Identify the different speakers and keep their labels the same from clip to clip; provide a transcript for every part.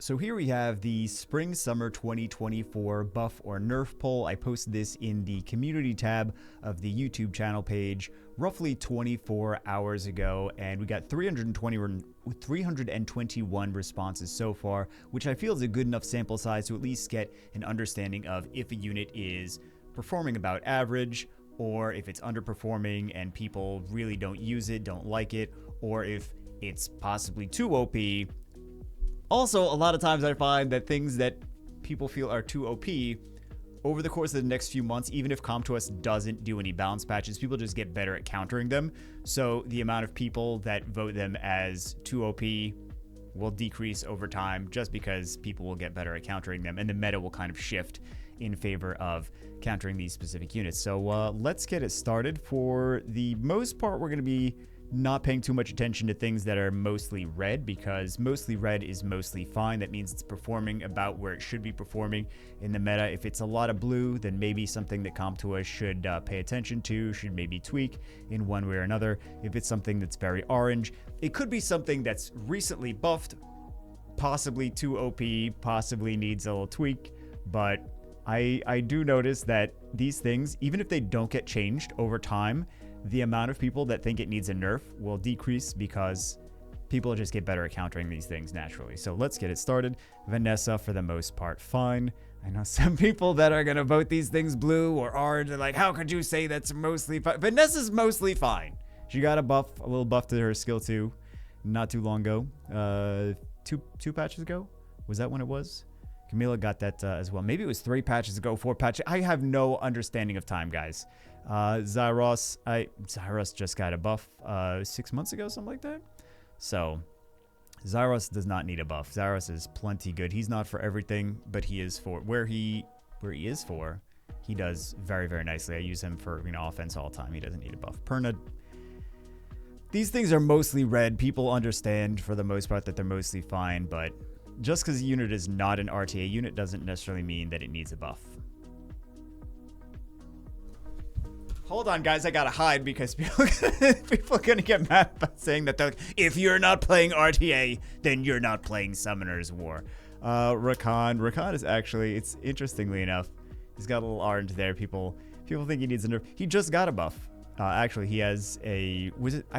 Speaker 1: So here we have the Spring Summer 2024 Buff or Nerf poll. I posted this in the community tab of the YouTube channel page roughly 24 hours ago, and we got 321 responses so far, which I feel is a good enough sample size to at least get an understanding of if a unit is performing about average, or if it's underperforming and people really don't use it, don't like it, or if it's possibly too OP. Also, a lot of times I find that things that people feel are too OP, over the course of the next few months, even if Comp to Us doesn't do any balance patches, people just get better at countering them. So the amount of people that vote them as too OP will decrease over time just because people will get better at countering them, and the meta will kind of shift in favor of countering these specific units. So let's get it started. For the most part, we're going to be not paying too much attention to things that are mostly red, because mostly red is mostly fine. That means it's performing about where it should be performing in the meta. If it's a lot of blue, then maybe something that Comp to Us should pay attention to, should maybe tweak in one way or another. If it's something that's very orange, it could be something that's recently buffed, possibly too OP, possibly needs a little tweak, but I do notice that these things, even if they don't get changed over time, the amount of people that think it needs a nerf will decrease because people just get better at countering these things naturally. So let's get it started. Vanessa, for the most part, fine. I know some people that are going to vote these things blue or orange. They're like, how could you say that's mostly fine? Vanessa's mostly fine. She got a little buff to her skill 2 not too long ago. Two patches ago? Was that when it was? Camila got that as well. Maybe it was 3 patches ago, 4 patches. I have no understanding of time, guys. Zyros just got a buff 6 months ago, something like that. So Zyros does not need a buff. Zyros is plenty good. He's not for everything, but he is for where he is for. He does very, very nicely. I use him for offense all the time. He doesn't need a buff. Perna. These things are mostly red. People understand for the most part that they're mostly fine, but just because a unit is not an RTA unit doesn't necessarily mean that it needs a buff. Hold on, guys. I gotta hide because people are gonna get mad about saying that. They're like, if you're not playing RTA, then you're not playing Summoner's War. Rakan is actually, it's interestingly enough, he's got a little orange there. People think he needs a nerf. He just got a buff. Actually, he has I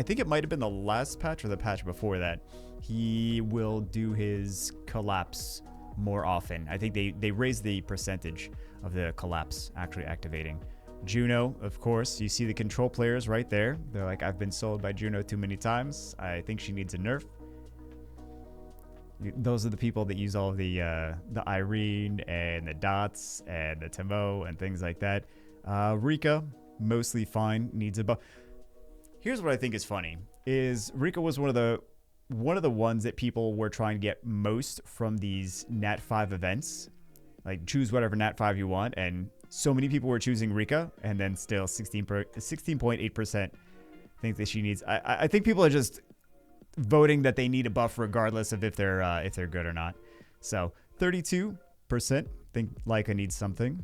Speaker 1: think it might have been the last patch or the patch before that. He will do his collapse more often. I think they raised the percentage of the collapse actually activating. Juno, of course, you see the control players right there. They're like, I've been sold by Juno too many times. I think she needs a nerf. Those are the people that use all of the Irene and the Dots and the Timo and things like that. Rika, mostly fine, needs a buff. Here's what I think is funny, is Rika was one of the ones that people were trying to get most from these Nat 5 events. Like, choose whatever Nat 5 you want, and so many people were choosing Rika, and then still 16.8% think that she needs. I think people are just voting that they need a buff regardless of if they're good or not. So 32% think Leica needs something.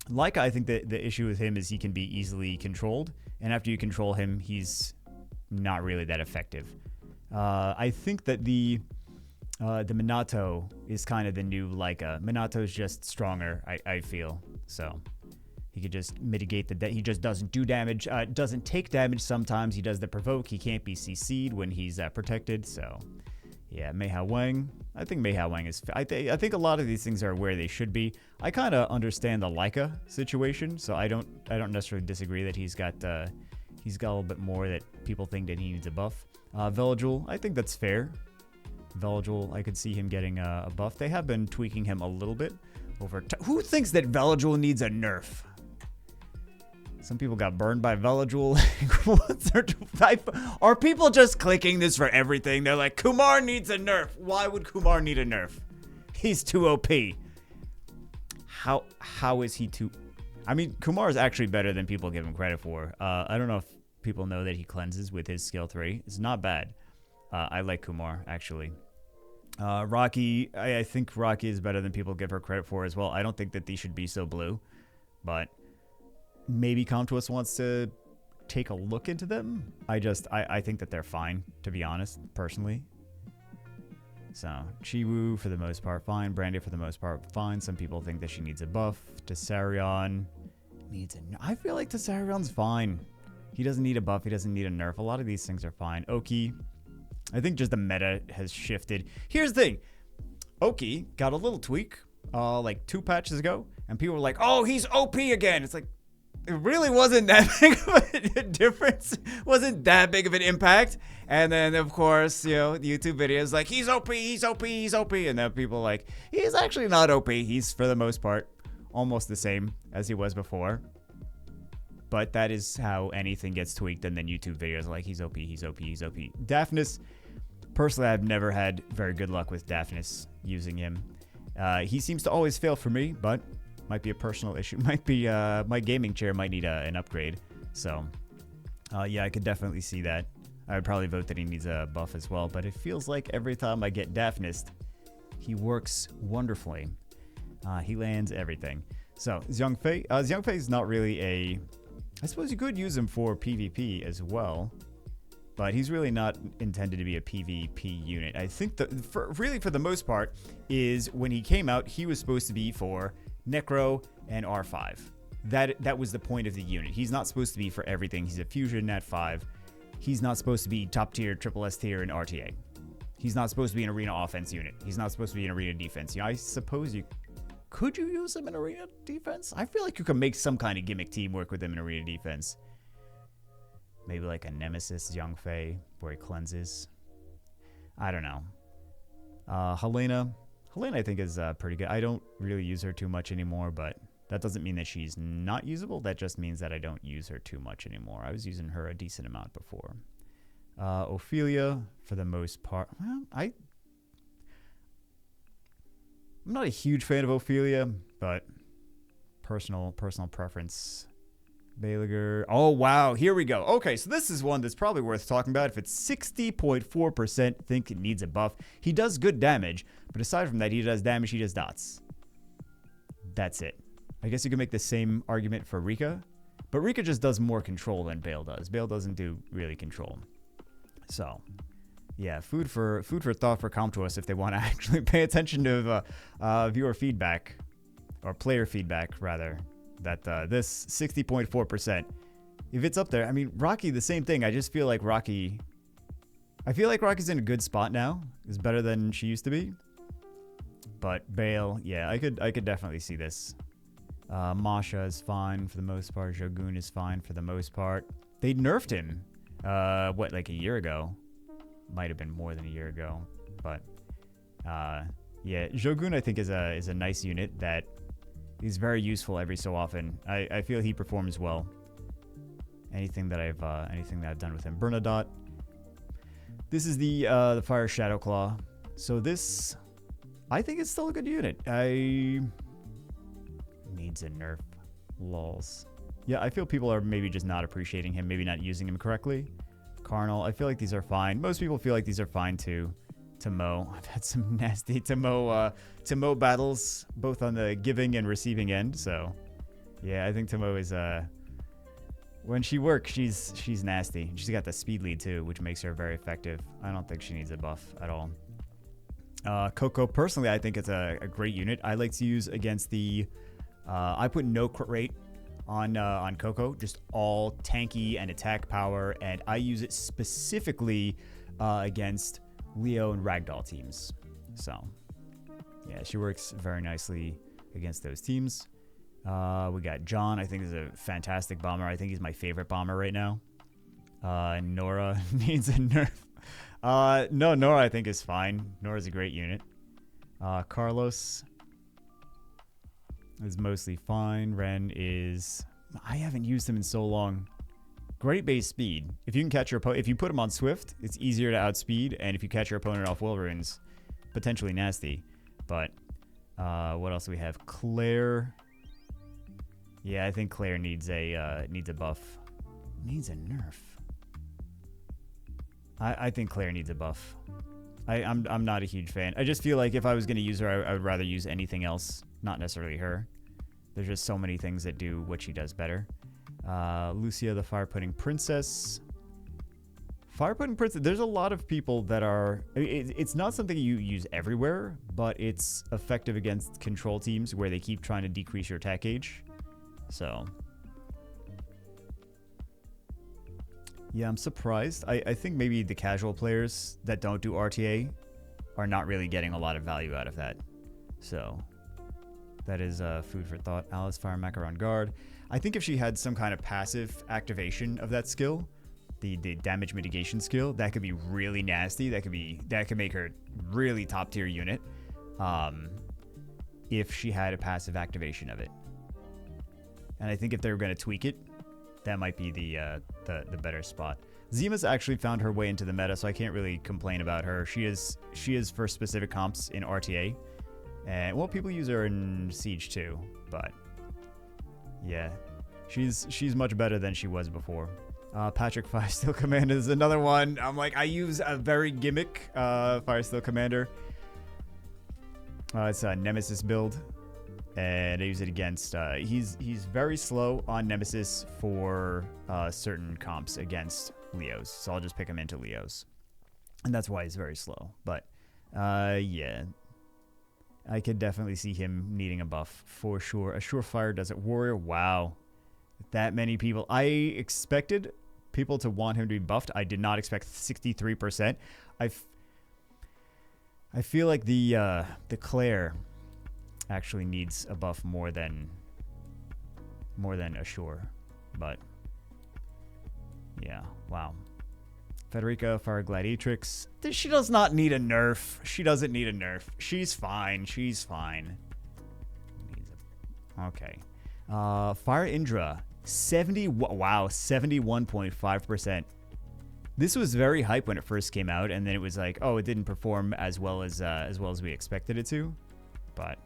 Speaker 1: Leica, I think that the issue with him is he can be easily controlled, and after you control him, he's not really that effective. I think that the Minato is kind of the new Leica. Minato's just stronger, I feel. So he could just mitigate he just doesn't do damage, doesn't take damage sometimes. He does the provoke. He can't be CC'd when he's protected. So yeah, Meihao Wang. I think Meihao Wang is, I think a lot of these things are where they should be. I kind of understand the Leica situation, so I don't necessarily disagree that he's got a little bit more that people think that he needs a buff. Veligil, I think that's fair. Veligil, I could see him getting a buff. They have been tweaking him a little bit over time. Who thinks that Veligil needs a nerf? Some people got burned by Veligil. Are people just clicking this for everything? They're like, Kumar needs a nerf. Why would Kumar need a nerf? He's too OP. How is he too... I mean, Kumar is actually better than people give him credit for. I don't know if people know that he cleanses with his skill 3. It's not bad. I like Kumar, actually. Rocky, I think Rocky is better than people give her credit for as well. I don't think that these should be so blue, but maybe Comp to Us wants to take a look into them. I think that they're fine, to be honest, personally. So, Chiwu for the most part, fine. Brandy for the most part, fine. Some people think that she needs a buff. Tessarion needs a... I feel like Tessarion's fine. He doesn't need a buff. He doesn't need a nerf. A lot of these things are fine. Oki, I think just the meta has shifted. Here's the thing. Oki got a little tweak like 2 patches ago, and people were like, oh, he's OP again. It's like, it really wasn't that big of a difference. Wasn't that big of an impact. And then, of course, you know, the YouTube videos like, he's OP, he's OP, he's OP. And then people are like, he's actually not OP. He's, for the most part, almost the same as he was before. But that is how anything gets tweaked. And then YouTube videos are like, he's OP, he's OP, he's OP. Daphnis, personally, I've never had very good luck with Daphnis using him. He seems to always fail for me, but might be a personal issue. Might be my gaming chair might need an upgrade. So, yeah, I could definitely see that. I would probably vote that he needs a buff as well. But it feels like every time I get Daphnis, he works wonderfully. He lands everything. So, Xiangfei. Xiangfei is not really a... I suppose you could use him for PvP as well. But he's really not intended to be a PvP unit. I think that really for the most part is when he came out, he was supposed to be for Necro and R5. That was the point of the unit. He's not supposed to be for everything. He's a fusion at 5. He's not supposed to be top tier, triple S tier, and RTA. He's not supposed to be an arena offense unit. He's not supposed to be an arena defense. You know, I suppose you... Could you use him in arena defense? I feel like you could make some kind of gimmick team work with him in arena defense. Maybe like a Nemesis Xiangfei where he cleanses. I don't know. Helena. Helena I think is pretty good. I don't really use her too much anymore, but that doesn't mean that she's not usable. That just means that I don't use her too much anymore. I was using her a decent amount before. Ophelia, for the most part. Well, I'm not a huge fan of Ophelia, but personal preference. Belager. Oh, wow. Here we go. Okay, so this is one that's probably worth talking about. If it's 60.4% think it needs a buff. He does good damage, but aside from that, he does damage, he does dots. That's it. I guess you could make the same argument for Rika, but Rika just does more control than Bale does. Bale doesn't do really control. So, yeah, food for thought for Comtuos if they want to actually pay attention to viewer feedback, or player feedback, rather. That this 60.4%, if it's up there, I mean, Rocky, the same thing. I just feel like Rocky, Rocky's in a good spot now. Is better than she used to be. But Bale, yeah, I could definitely see this. Masha is fine for the most part. Jogun is fine for the most part. They nerfed him, what, like a year ago? Might have been more than a year ago. But, yeah, Jogun I think is a nice unit that is very useful every so often. I feel he performs well. Anything that I've done with him. Bernadotte. This is the Fire Shadow Claw. So this, I think it's still a good unit. Needs a nerf. Lols. Yeah, I feel people are maybe just not appreciating him, maybe not using him correctly. Carnal, I feel like these are fine. Most people feel like these are fine too. Tomo, I've had some nasty Tomo battles, both on the giving and receiving end. So, yeah, I think Tomo is when she works, she's nasty. She's got the speed lead too, which makes her very effective. I don't think she needs a buff at all. Coco, personally, I think it's a great unit. I like to use against the. I put no crit rate on Coco, just all tanky and attack power, and I use it specifically against Leo and Ragdoll teams. So, yeah, she works very nicely against those teams. We got John, I think is a fantastic bomber. I think he's my favorite bomber right now. Nora needs a nerf. No, Nora I think is fine. Nora's a great unit. Carlos is mostly fine. Ren is... I haven't used him in so long. Great base speed. If you can catch your opponent, if you put him on Swift, it's easier to outspeed, and if you catch your opponent off Will Runes, potentially nasty. But what else do we have? Claire. Yeah, I think Claire needs a buff. Needs a nerf. I think Claire needs a buff. I'm not a huge fan. I just feel like if I was going to use her, I would rather use anything else, not necessarily her. There's just so many things that do what she does better. Lucia, the Fire Pudding Princess. Fire Put in Prince, there's a lot of people that are... It's not something you use everywhere, but it's effective against control teams where they keep trying to decrease your attack gauge. So... yeah, I'm surprised. I think maybe the casual players that don't do RTA are not really getting a lot of value out of that. So... that is food for thought. Alice, Fire Mech are on guard. I think if she had some kind of passive activation of that skill, the damage mitigation skill, that could be really nasty. That could make her really top tier unit. If she had a passive activation of it. And I think if they were going to tweak it, that might be the better spot. Zima's actually found her way into the meta, so I can't really complain about her. She is for specific comps in RTA. And, well, people use her in Siege too, but yeah, she's much better than she was before. Patrick Firesteel Commander is another one. I'm like, I use a very gimmick Firesteel Commander. It's a Nemesis build, and I use it against, he's very slow on Nemesis for certain comps against Leos, so I'll just pick him into Leos. And that's why he's very slow, but yeah. I could definitely see him needing a buff for sure. A Surefire Desert Warrior. Wow. That many people. I expected people to want him to be buffed. I did not expect 63%. I feel like the Claire actually needs a buff more than Ashur. But yeah, wow. Federica, Fire Gladiatrix. She does not need a nerf. She doesn't need a nerf. She's fine. She's fine. Okay. Fire Indra. 71.5%. This was very hype when it first came out, and then it was like, oh, it didn't perform as well as we expected it to. But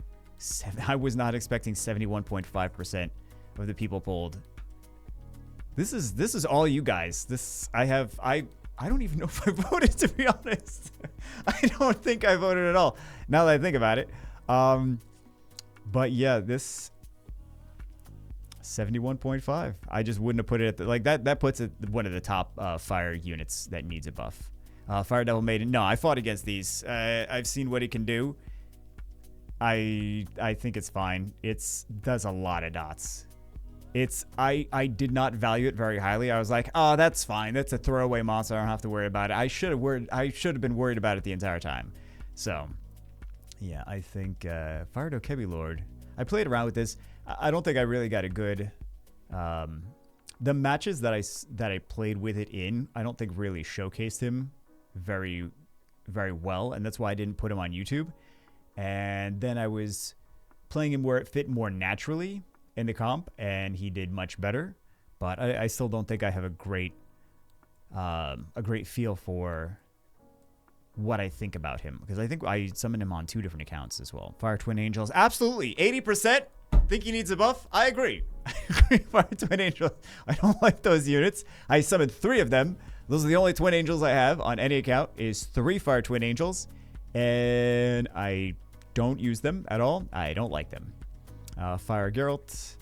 Speaker 1: I was not expecting 71.5% of the people polled. This is all you guys. I don't even know if I voted, to be honest. I don't think I voted at all, now that I think about it. But yeah, this 71.5. I just wouldn't have put it at that puts it one of the top fire units that needs a buff. Fire Devil Maiden. No, I fought against these. I've seen what it can do. I think it's fine. It does a lot of dots. I did not value it very highly. I was like, oh, that's fine. That's a throwaway monster. I don't have to worry about it. I should have been worried about it the entire time. So, yeah, I think Fire Dokebi Lord. I played around with this. I don't think I really got a good. The matches that I played with it in, I don't think really showcased him very, very well, and that's why I didn't put him on YouTube. And then I was playing him where it fit more naturally in the comp, and he did much better, but I still don't think I have a great feel for what I think about him, because I think I summoned him on 2 different accounts as well. Fire Twin Angels, absolutely 80%. Think he needs a buff? I agree. I agree. Fire Twin Angels. I don't like those units. I summoned 3 of them. Those are the only Twin Angels I have on any account. Is 3 Fire Twin Angels, and I don't use them at all. I don't like them. Fire Geralt,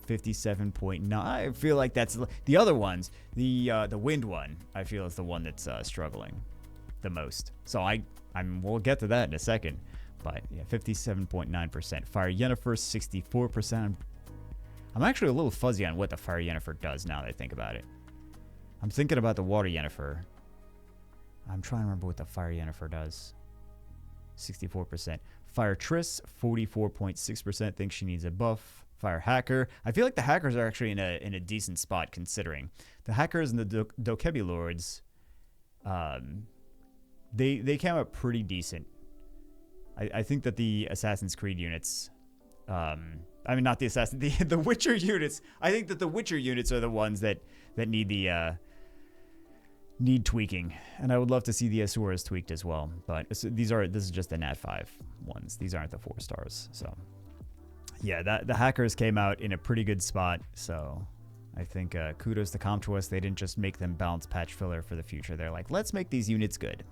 Speaker 1: 57.9. I feel like that's the other ones. The wind one, I feel, is the one that's struggling the most. So we'll get to that in a second. But yeah, 57.9%. Fire Yennefer, 64%. I'm actually a little fuzzy on what the Fire Yennefer does now that I think about it. I'm thinking about the Water Yennefer. I'm trying to remember what the Fire Yennefer does. 64%. Fire Triss, 44.6%. Thinks she needs a buff. Fire Hacker. I feel like the Hackers are actually in a decent spot, considering the Hackers and the Dokebi Lords. They came out pretty decent. I think that the Assassin's Creed units, I mean, not the Assassin, the Witcher units. I think that the Witcher units are the ones that need need tweaking, and I would love to see the Asuras tweaked as well. But this is just the Nat 5 ones. These aren't the 4 stars. So yeah, the Hackers came out in a pretty good spot. So I think kudos to ComTwist. They didn't just make them balance patch filler for the future. They're like, let's make these units good.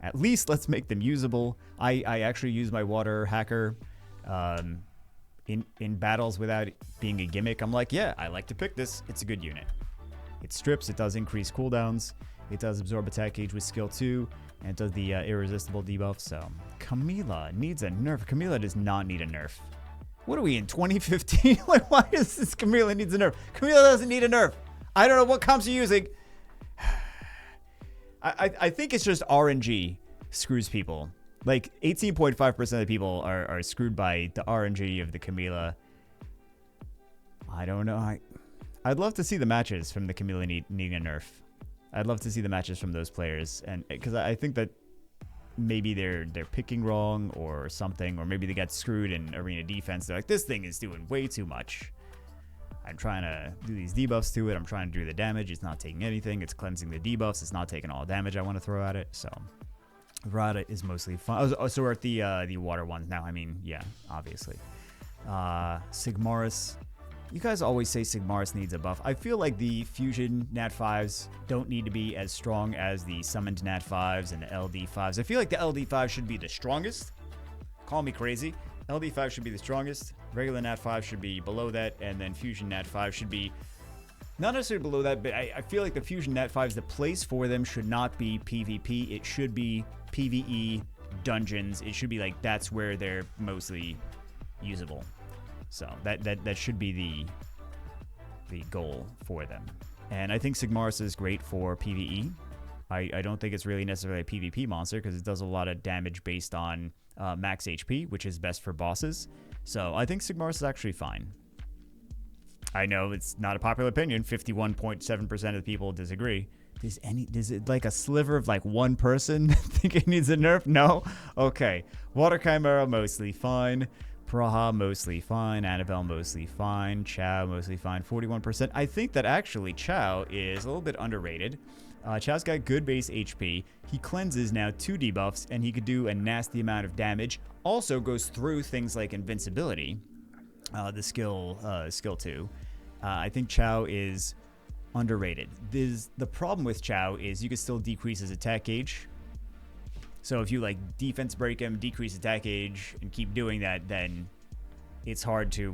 Speaker 1: At least let's make them usable. I actually use my Water Hacker in battles without being a gimmick. I'm like, yeah, I like to pick this. It's a good unit. It strips. It does increase cooldowns. It does absorb attack gauge with skill 2, and it does the irresistible debuff. So Camila needs a nerf. Camila does not need a nerf. What are we in 2015? Like, why does this Camila needs a nerf? Camila doesn't need a nerf. I don't know what comps you're using. I think it's just RNG screws people. Like 18.5% of the people are screwed by the RNG of the Camila. I don't know. I'd love to see the matches from the Camila needing a nerf. I'd love to see the matches from those players, and because I think that maybe they're picking wrong or something, or maybe they got screwed in arena defense. They're like, this thing is doing way too much. I'm trying to do these debuffs to it. I'm trying to do the damage. It's not taking anything. It's cleansing the debuffs. It's not taking all the damage I want to throw at it. So Rada is mostly fun. Oh, so we're at the water ones now. I mean, yeah, obviously. Sigmaris. You guys always say Sigmaris needs a buff. I feel like the Fusion Nat 5s don't need to be as strong as the Summoned Nat 5s and the LD 5s. I feel like the LD 5 should be the strongest. Call me crazy. LD 5 should be the strongest. Regular Nat 5 should be below that. And then Fusion Nat 5 should be not necessarily below that, but I feel like the Fusion Nat 5s, the place for them should not be PvP. It should be PvE, dungeons. It should be like that's where they're mostly usable. So that should be the goal for them. And I think Sigmaris is great for PvE. I don't think it's really necessarily a PvP monster because it does a lot of damage based on max HP, which is best for bosses. So I think Sigmaris is actually fine. I know it's not a popular opinion. 51.7% of the people disagree. Does it like a sliver of like one person think it needs a nerf? No? Okay. Water Chimera, mostly fine. Praha, mostly fine. Annabelle, mostly fine. Chow, mostly fine. 41%. I think that actually Chow is a little bit underrated. Chow's got good base HP. He cleanses now 2 debuffs, and he could do a nasty amount of damage. Also goes through things like invincibility, the skill 2. I think Chow is underrated. The problem with Chow is you can still decrease his attack gauge. So if you like defense break him, decrease attack gauge, and keep doing that, then it's hard to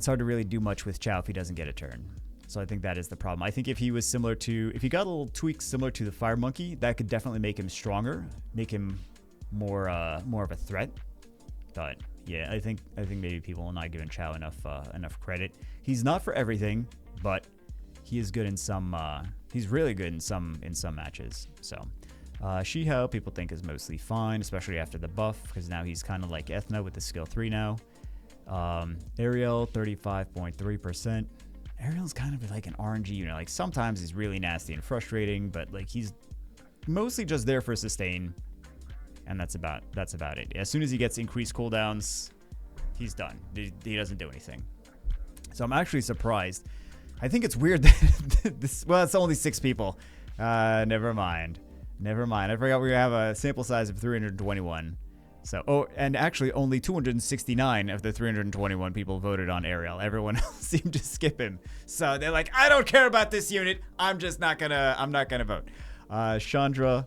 Speaker 1: really do much with Chow if he doesn't get a turn. So I think that is the problem. I think if he was similar to, if he got a little tweak similar to the Fire Monkey, that could definitely make him stronger, make him more of a threat. But yeah, I think maybe people are not giving Chow enough credit. He's not for everything, but he is good in some. He's really good in some matches. So. Shihao, people think is mostly fine, especially after the buff, because now he's kind of like Ethna with the skill 3 now. Ariel, 35.3%. Ariel's kind of like an RNG unit. Like sometimes he's really nasty and frustrating, but like he's mostly just there for sustain, and that's about it. As soon as he gets increased cooldowns, he's done. He doesn't do anything. So I'm actually surprised. I think it's weird that this. Well, it's only 6 people. Never mind. I forgot we have a sample size of 321. So, and actually only 269 of the 321 people voted on Ariel. Everyone else seemed to skip him. So they're like, I don't care about this unit. I'm not gonna vote. Chandra,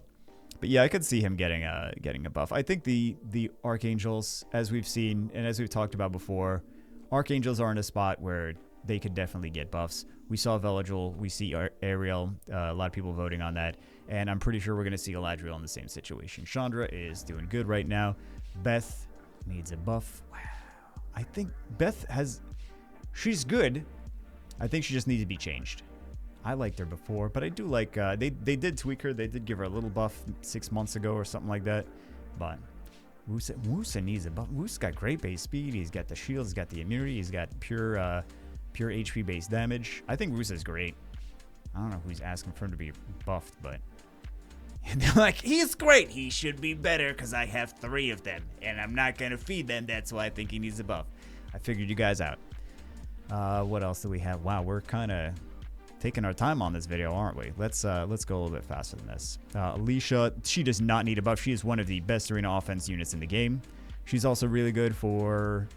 Speaker 1: but yeah, I could see him getting a buff. I think the Archangels, as we've seen and as we've talked about before, Archangels are in a spot where they could definitely get buffs. We saw Veligil, we see Ariel, a lot of people voting on that, and I'm pretty sure we're going to see Galadriel in the same situation. Chandra is doing good right now. Beth needs a buff. Wow. I think Beth she's good. I think she just needs to be changed. I liked her before, but I do like, they did tweak her. They did give her a little buff 6 months ago or something like that, but Wusa needs a buff. Wusa's got great base speed. He's got the shield. He's got the immunity. He's got pure HP based damage. I think Wusa's great. I don't know who's asking for him to be buffed, but and they're like, he's great. He should be better because I have 3 of them, and I'm not gonna feed them. That's why I think he needs a buff. I figured you guys out. What else do we have? Wow, we're kind of taking our time on this video, aren't we? Let's go a little bit faster than this. Alicia, she does not need a buff. She is one of the best arena offense units in the game. She's also really good for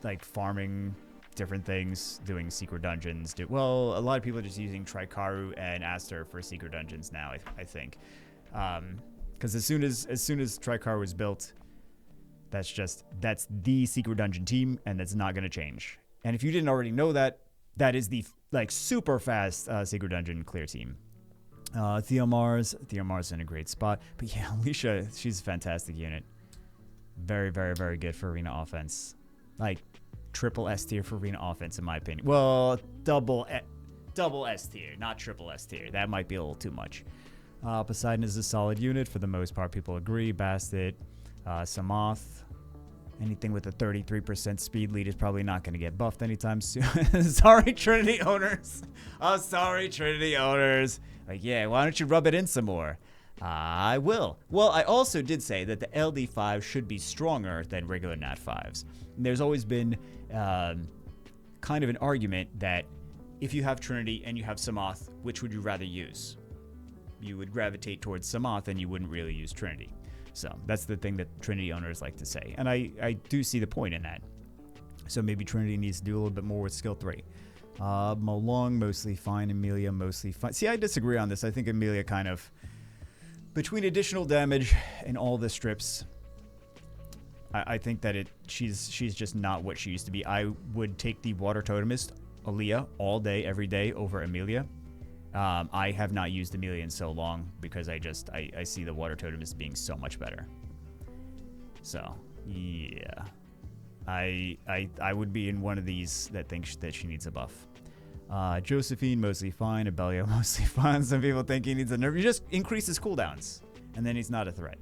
Speaker 1: like farming different things, doing secret dungeons. Well, a lot of people are just using Trikaru and Aster for secret dungeons now, I think. Because as soon as Trikaru was built, that's the secret dungeon team, and that's not going to change. And if you didn't already know that, that is the like super fast Secret Dungeon clear team. Theomar's in a great spot. But yeah, Alicia, she's a fantastic unit. Very, very, very good for arena offense. Like, triple S tier for arena offense, in my opinion. Well, double S tier, not triple S tier. That might be a little too much. Poseidon is a solid unit. For the most part, people agree. Bastet, Samoth. Anything with a 33% speed lead is probably not going to get buffed anytime soon. Sorry, Trinity owners. Oh, sorry, Trinity owners. Like, yeah, why don't you rub it in some more? I will. Well, I also did say that the LD5 should be stronger than regular Nat 5s. And there's always been kind of an argument that if you have Trinity and you have Samoth, which would you rather use? You would gravitate towards Samoth and you wouldn't really use Trinity. So that's the thing that Trinity owners like to say. And I do see the point in that. So maybe Trinity needs to do a little bit more with skill 3. Molong, mostly fine. Amelia, mostly fine. See, I disagree on this. I think Amelia kind of, between additional damage and all the strips, I think that she's just not what she used to be. I would take the Water Totemist, Aaliyah, all day, every day over Amelia. I have not used Amelia in so long because I see the Water Totemist being so much better. So, yeah. I would be in one of these that thinks that she needs a buff. Josephine, mostly fine. Abelio, mostly fine. Some people think he needs a nerf. You just increase his cooldowns, and then he's not a threat.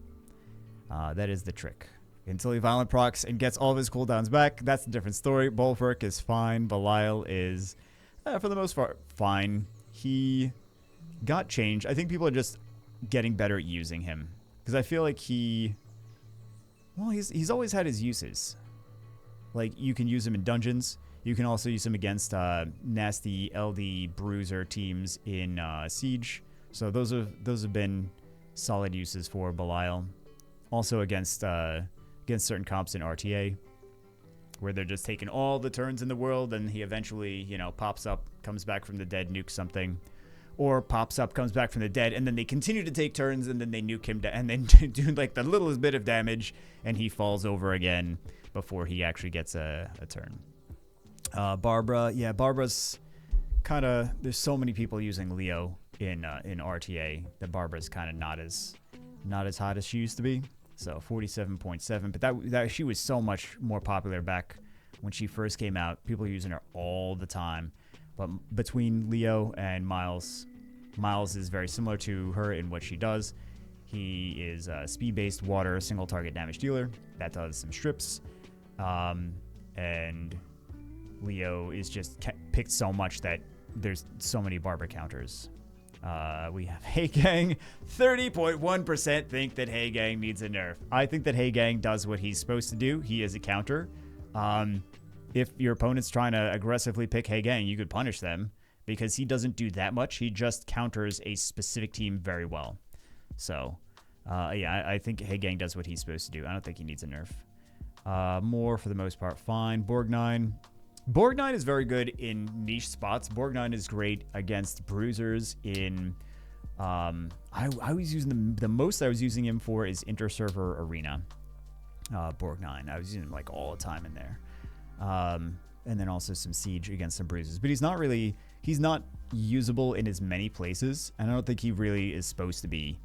Speaker 1: That is the trick. Until he violent procs and gets all of his cooldowns back, that's a different story. Bulwark is fine. Belial is, for the most part, fine. He got changed. I think people are just getting better at using him. Because I feel like he's always had his uses. Like, you can use him in dungeons. You can also use him against nasty LD bruiser teams in Siege. So those have been solid uses for Belial. Also against certain comps in RTA, where they're just taking all the turns in the world, and he eventually, pops up, comes back from the dead, nukes something. Or pops up, comes back from the dead, and then they continue to take turns, and then they nuke him, and then do like the littlest bit of damage, and he falls over again before he actually gets a turn. Barbara, yeah, Barbara's kind of, there's so many people using Leo in RTA that Barbara's kind of not as hot as she used to be. So 47.7, but that she was so much more popular back when she first came out. People were using her all the time. But between Leo and Miles is very similar to her in what she does. He is a speed-based water single target damage dealer that does some strips. And Leo is just picked so much that there's so many Barbara counters. We have Hey Gang. 30.1% think that Hey Gang needs a nerf. I think that Hey Gang does what he's supposed to do. He is a counter. If your opponent's trying to aggressively pick Hey Gang, you could punish them because he doesn't do that much. He just counters a specific team very well. So, yeah, I think Hey Gang does what he's supposed to do. I don't think he needs a nerf. More, for the most part, fine. Borgnine. Borgnine is very good in niche spots. Borgnine is great against bruisers in... I was using the most I was using him for is Inter-Server Arena. Borgnine. I was using him like all the time in there. And then also some Siege against some bruises. But he's not usable in as many places. And I don't think he really is supposed to be.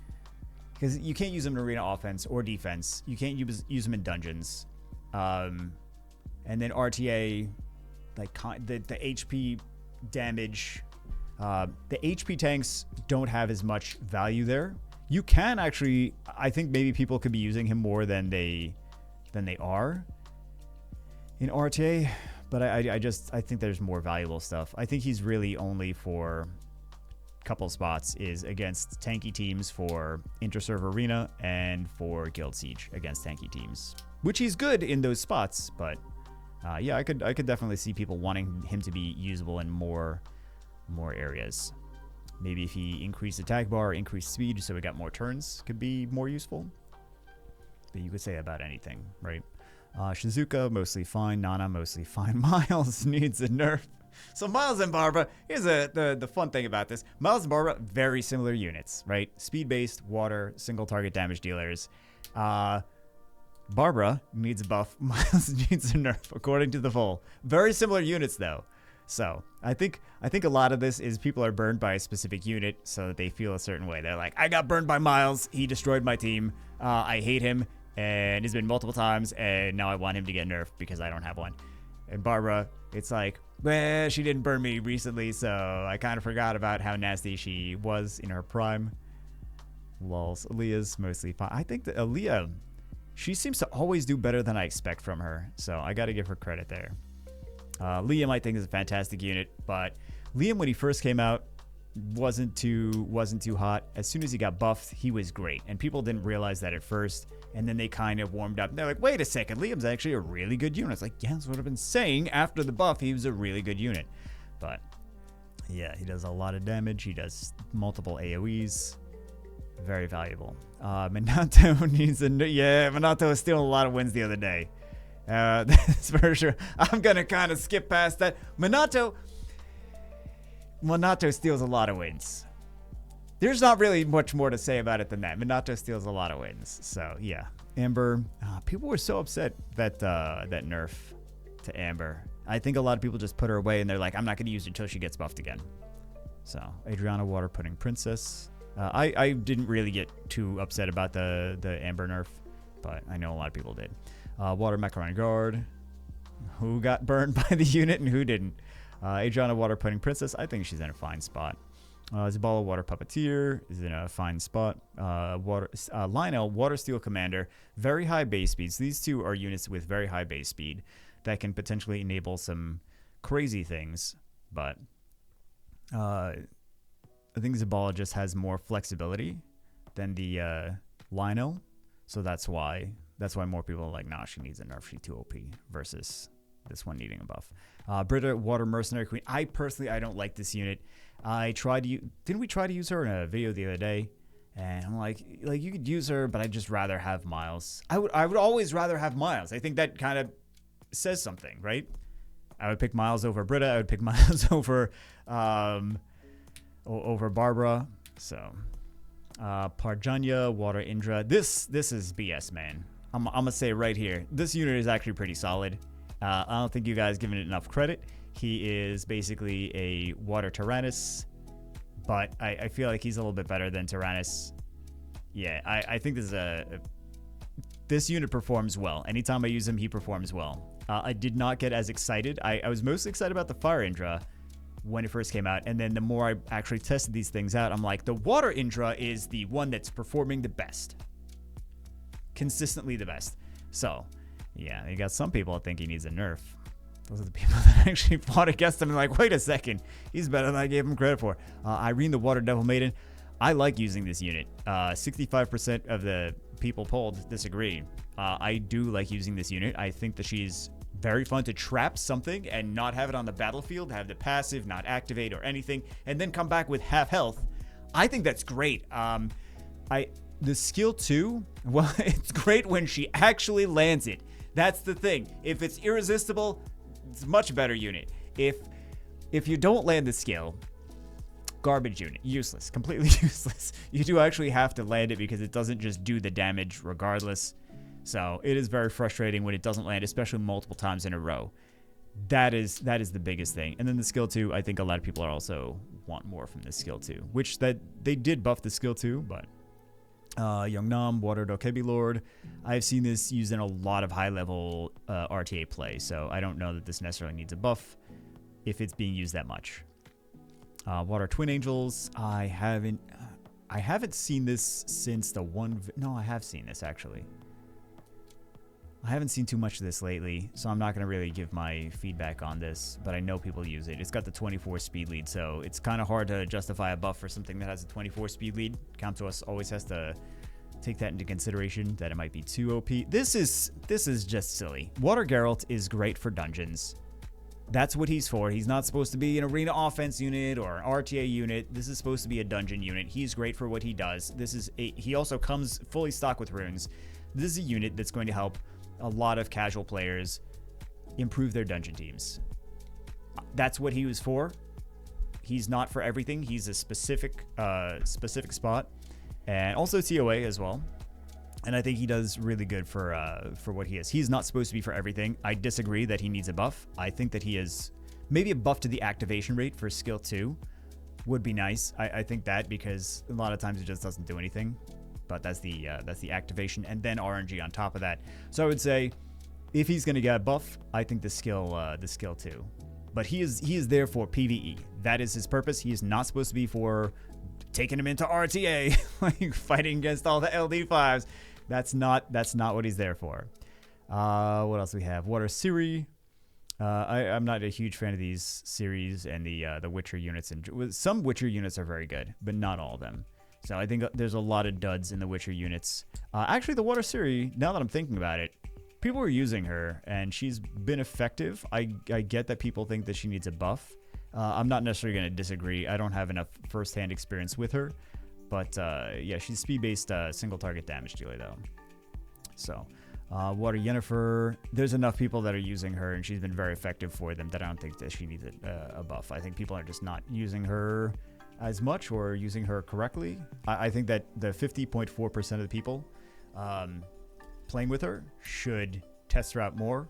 Speaker 1: Because you can't use him in arena offense or defense. You can't use him in dungeons. And then RTA, like the HP damage, the HP tanks don't have as much value there. You can actually, I think maybe people could be using him more than they are in RTA, but I think there's more valuable stuff. I think he's really only for a couple spots is against tanky teams for Inter-Server Arena and for Guild Siege against tanky teams, which he's good in those spots. But yeah, I could definitely see people wanting him to be usable in more areas. Maybe if he increased attack bar, increased speed, so we got more turns, could be more useful. But you could say about anything, right? Shizuka, mostly fine. Nana, mostly fine. Miles needs a nerf. So Miles and Barbara, here's the fun thing about this. Miles and Barbara, very similar units, right? Speed-based, water, single target damage dealers. Barbara needs a buff. Miles needs a nerf, according to the poll. Very similar units, though. So I think a lot of this is people are burned by a specific unit, so that they feel a certain way. They're like, I got burned by Miles. He destroyed my team. I hate him, and it's been multiple times, and now I want him to get nerfed because I don't have one. And Barbara, it's like, well, she didn't burn me recently, so I kind of forgot about how nasty she was in her prime. Lols. Aaliyah's mostly fine. I think that Aaliyah, she seems to always do better than I expect from her, so I got to give her credit there. Liam, I think, is a fantastic unit, but Liam, when he first came out, wasn't too hot. As soon as he got buffed, he was great, and people didn't realize that at first, and then they kind of warmed up. And they're like, wait a second, Liam's actually a really good unit. It's like, yeah, that's what I've been saying. After the buff, he was a really good unit. But yeah, he does a lot of damage. He does multiple AoEs. Very valuable. Minato needs a... Yeah, Minato was stealing a lot of wins the other day. That's for sure. I'm going to kind of skip past that. Minato steals a lot of wins. There's not really much more to say about it than that. Minato steals a lot of wins. So, yeah. Amber. People were so upset that that nerf to Amber. I think a lot of people just put her away and they're like, I'm not going to use her until she gets buffed again. So, Adriana Water Pudding Princess. I didn't really get too upset about the Amber nerf, but I know a lot of people did. Water Macaroni Guard. Who got burned by the unit and who didn't? Adriana Water Pudding Princess. I think she's in a fine spot. Zabala Water Puppeteer is in a fine spot. Lionel Water Steel Commander. Very high base speeds. These two are units with very high base speed that can potentially enable some crazy things. But I think Zabala just has more flexibility than the Lionel. So that's why more people are like, nah, she needs a nerf. She's too OP versus this one needing a buff. Britta, Water Mercenary Queen. I don't like this unit. Didn't we try to use her in a video the other day? And I'm like you could use her, but I'd just rather have Miles. I would always rather have Miles. I think that kind of says something, right? I would pick Miles over Britta. I would pick Miles over Barbara. So Parjanya, Water Indra. This is BS, man. I'm gonna say right here, this unit is actually pretty solid. I don't think you guys given it enough credit. He is basically a Water Tyrannus, but I feel like he's a little bit better than Tyrannus. Yeah, I think this unit performs well. Anytime I use him, he performs well. I did not get as excited. I was mostly excited about the Fire Indra when it first came out, and then the more I actually tested these things out, I'm like, the Water Indra is the one that's performing the best. Consistently the best. So, yeah, you got some people that think he needs a nerf. Those are the people that actually fought against him and like, wait a second, he's better than I gave him credit for. Irene the Water Devil Maiden. I like using this unit. 65% of the people polled disagree. I do like using this unit. I think that she's very fun to trap something and not have it on the battlefield, have the passive not activate or anything, and then come back with half health. I think that's great. The skill 2, well, it's great when she actually lands it. That's the thing. If it's irresistible, it's a much better unit. If you don't land the skill, garbage unit. Useless. Completely useless. You do actually have to land it because it doesn't just do the damage regardless. So it is very frustrating when it doesn't land, especially multiple times in a row. That is the biggest thing. And then the skill 2, I think a lot of people are also want more from the skill 2, which that they did buff the skill 2, but Yeongnam, Water Dokebi Lord. I've seen this used in a lot of high-level RTA play, so I don't know that this necessarily needs a buff if it's being used that much. Water Twin Angels. I haven't seen this since the one. No, I have seen this actually. I haven't seen too much of this lately, so I'm not going to really give my feedback on this, but I know people use it. It's got the 24 speed lead, so it's kind of hard to justify a buff for something that has a 24 speed lead. Count to Us always has to take that into consideration, that it might be too OP. This is just silly. Water Geralt is great for dungeons. That's what he's for. He's not supposed to be an arena offense unit or an RTA unit. This is supposed to be a dungeon unit. He's great for what he does. He also comes fully stocked with runes. This is a unit that's going to help a lot of casual players improve their dungeon teams. That's what he was for. He's not for everything. He's a specific spot, and also TOA as well. And I think he does really good for what he is. He's not supposed to be for everything. I disagree that he needs a buff. I think that he is Maybe a buff to the activation rate for skill 2 would be nice. I think that, because a lot of times it just doesn't do anything. But that's the activation, and then RNG on top of that. So I would say, if he's gonna get a buff, I think the skill 2. But he is there for PvE. That is his purpose. He is not supposed to be for taking him into RTA, like fighting against all the LD5s. That's not what he's there for. What else do we have? Water Siri. I'm not a huge fan of these series and the Witcher units. And some Witcher units are very good, but not all of them. So I think there's a lot of duds in the Witcher units. Actually, the Water Siri, now that I'm thinking about it, people are using her, and she's been effective. I get that people think that she needs a buff. I'm not necessarily going to disagree. I don't have enough first-hand experience with her. But, yeah, she's speed-based single-target damage dealer, though. So, Water Yennefer, there's enough people that are using her, and she's been very effective for them that I don't think that she needs a buff. I think people are just not using her as much or using her correctly. I think that the 50.4% of the people playing with her should test her out more,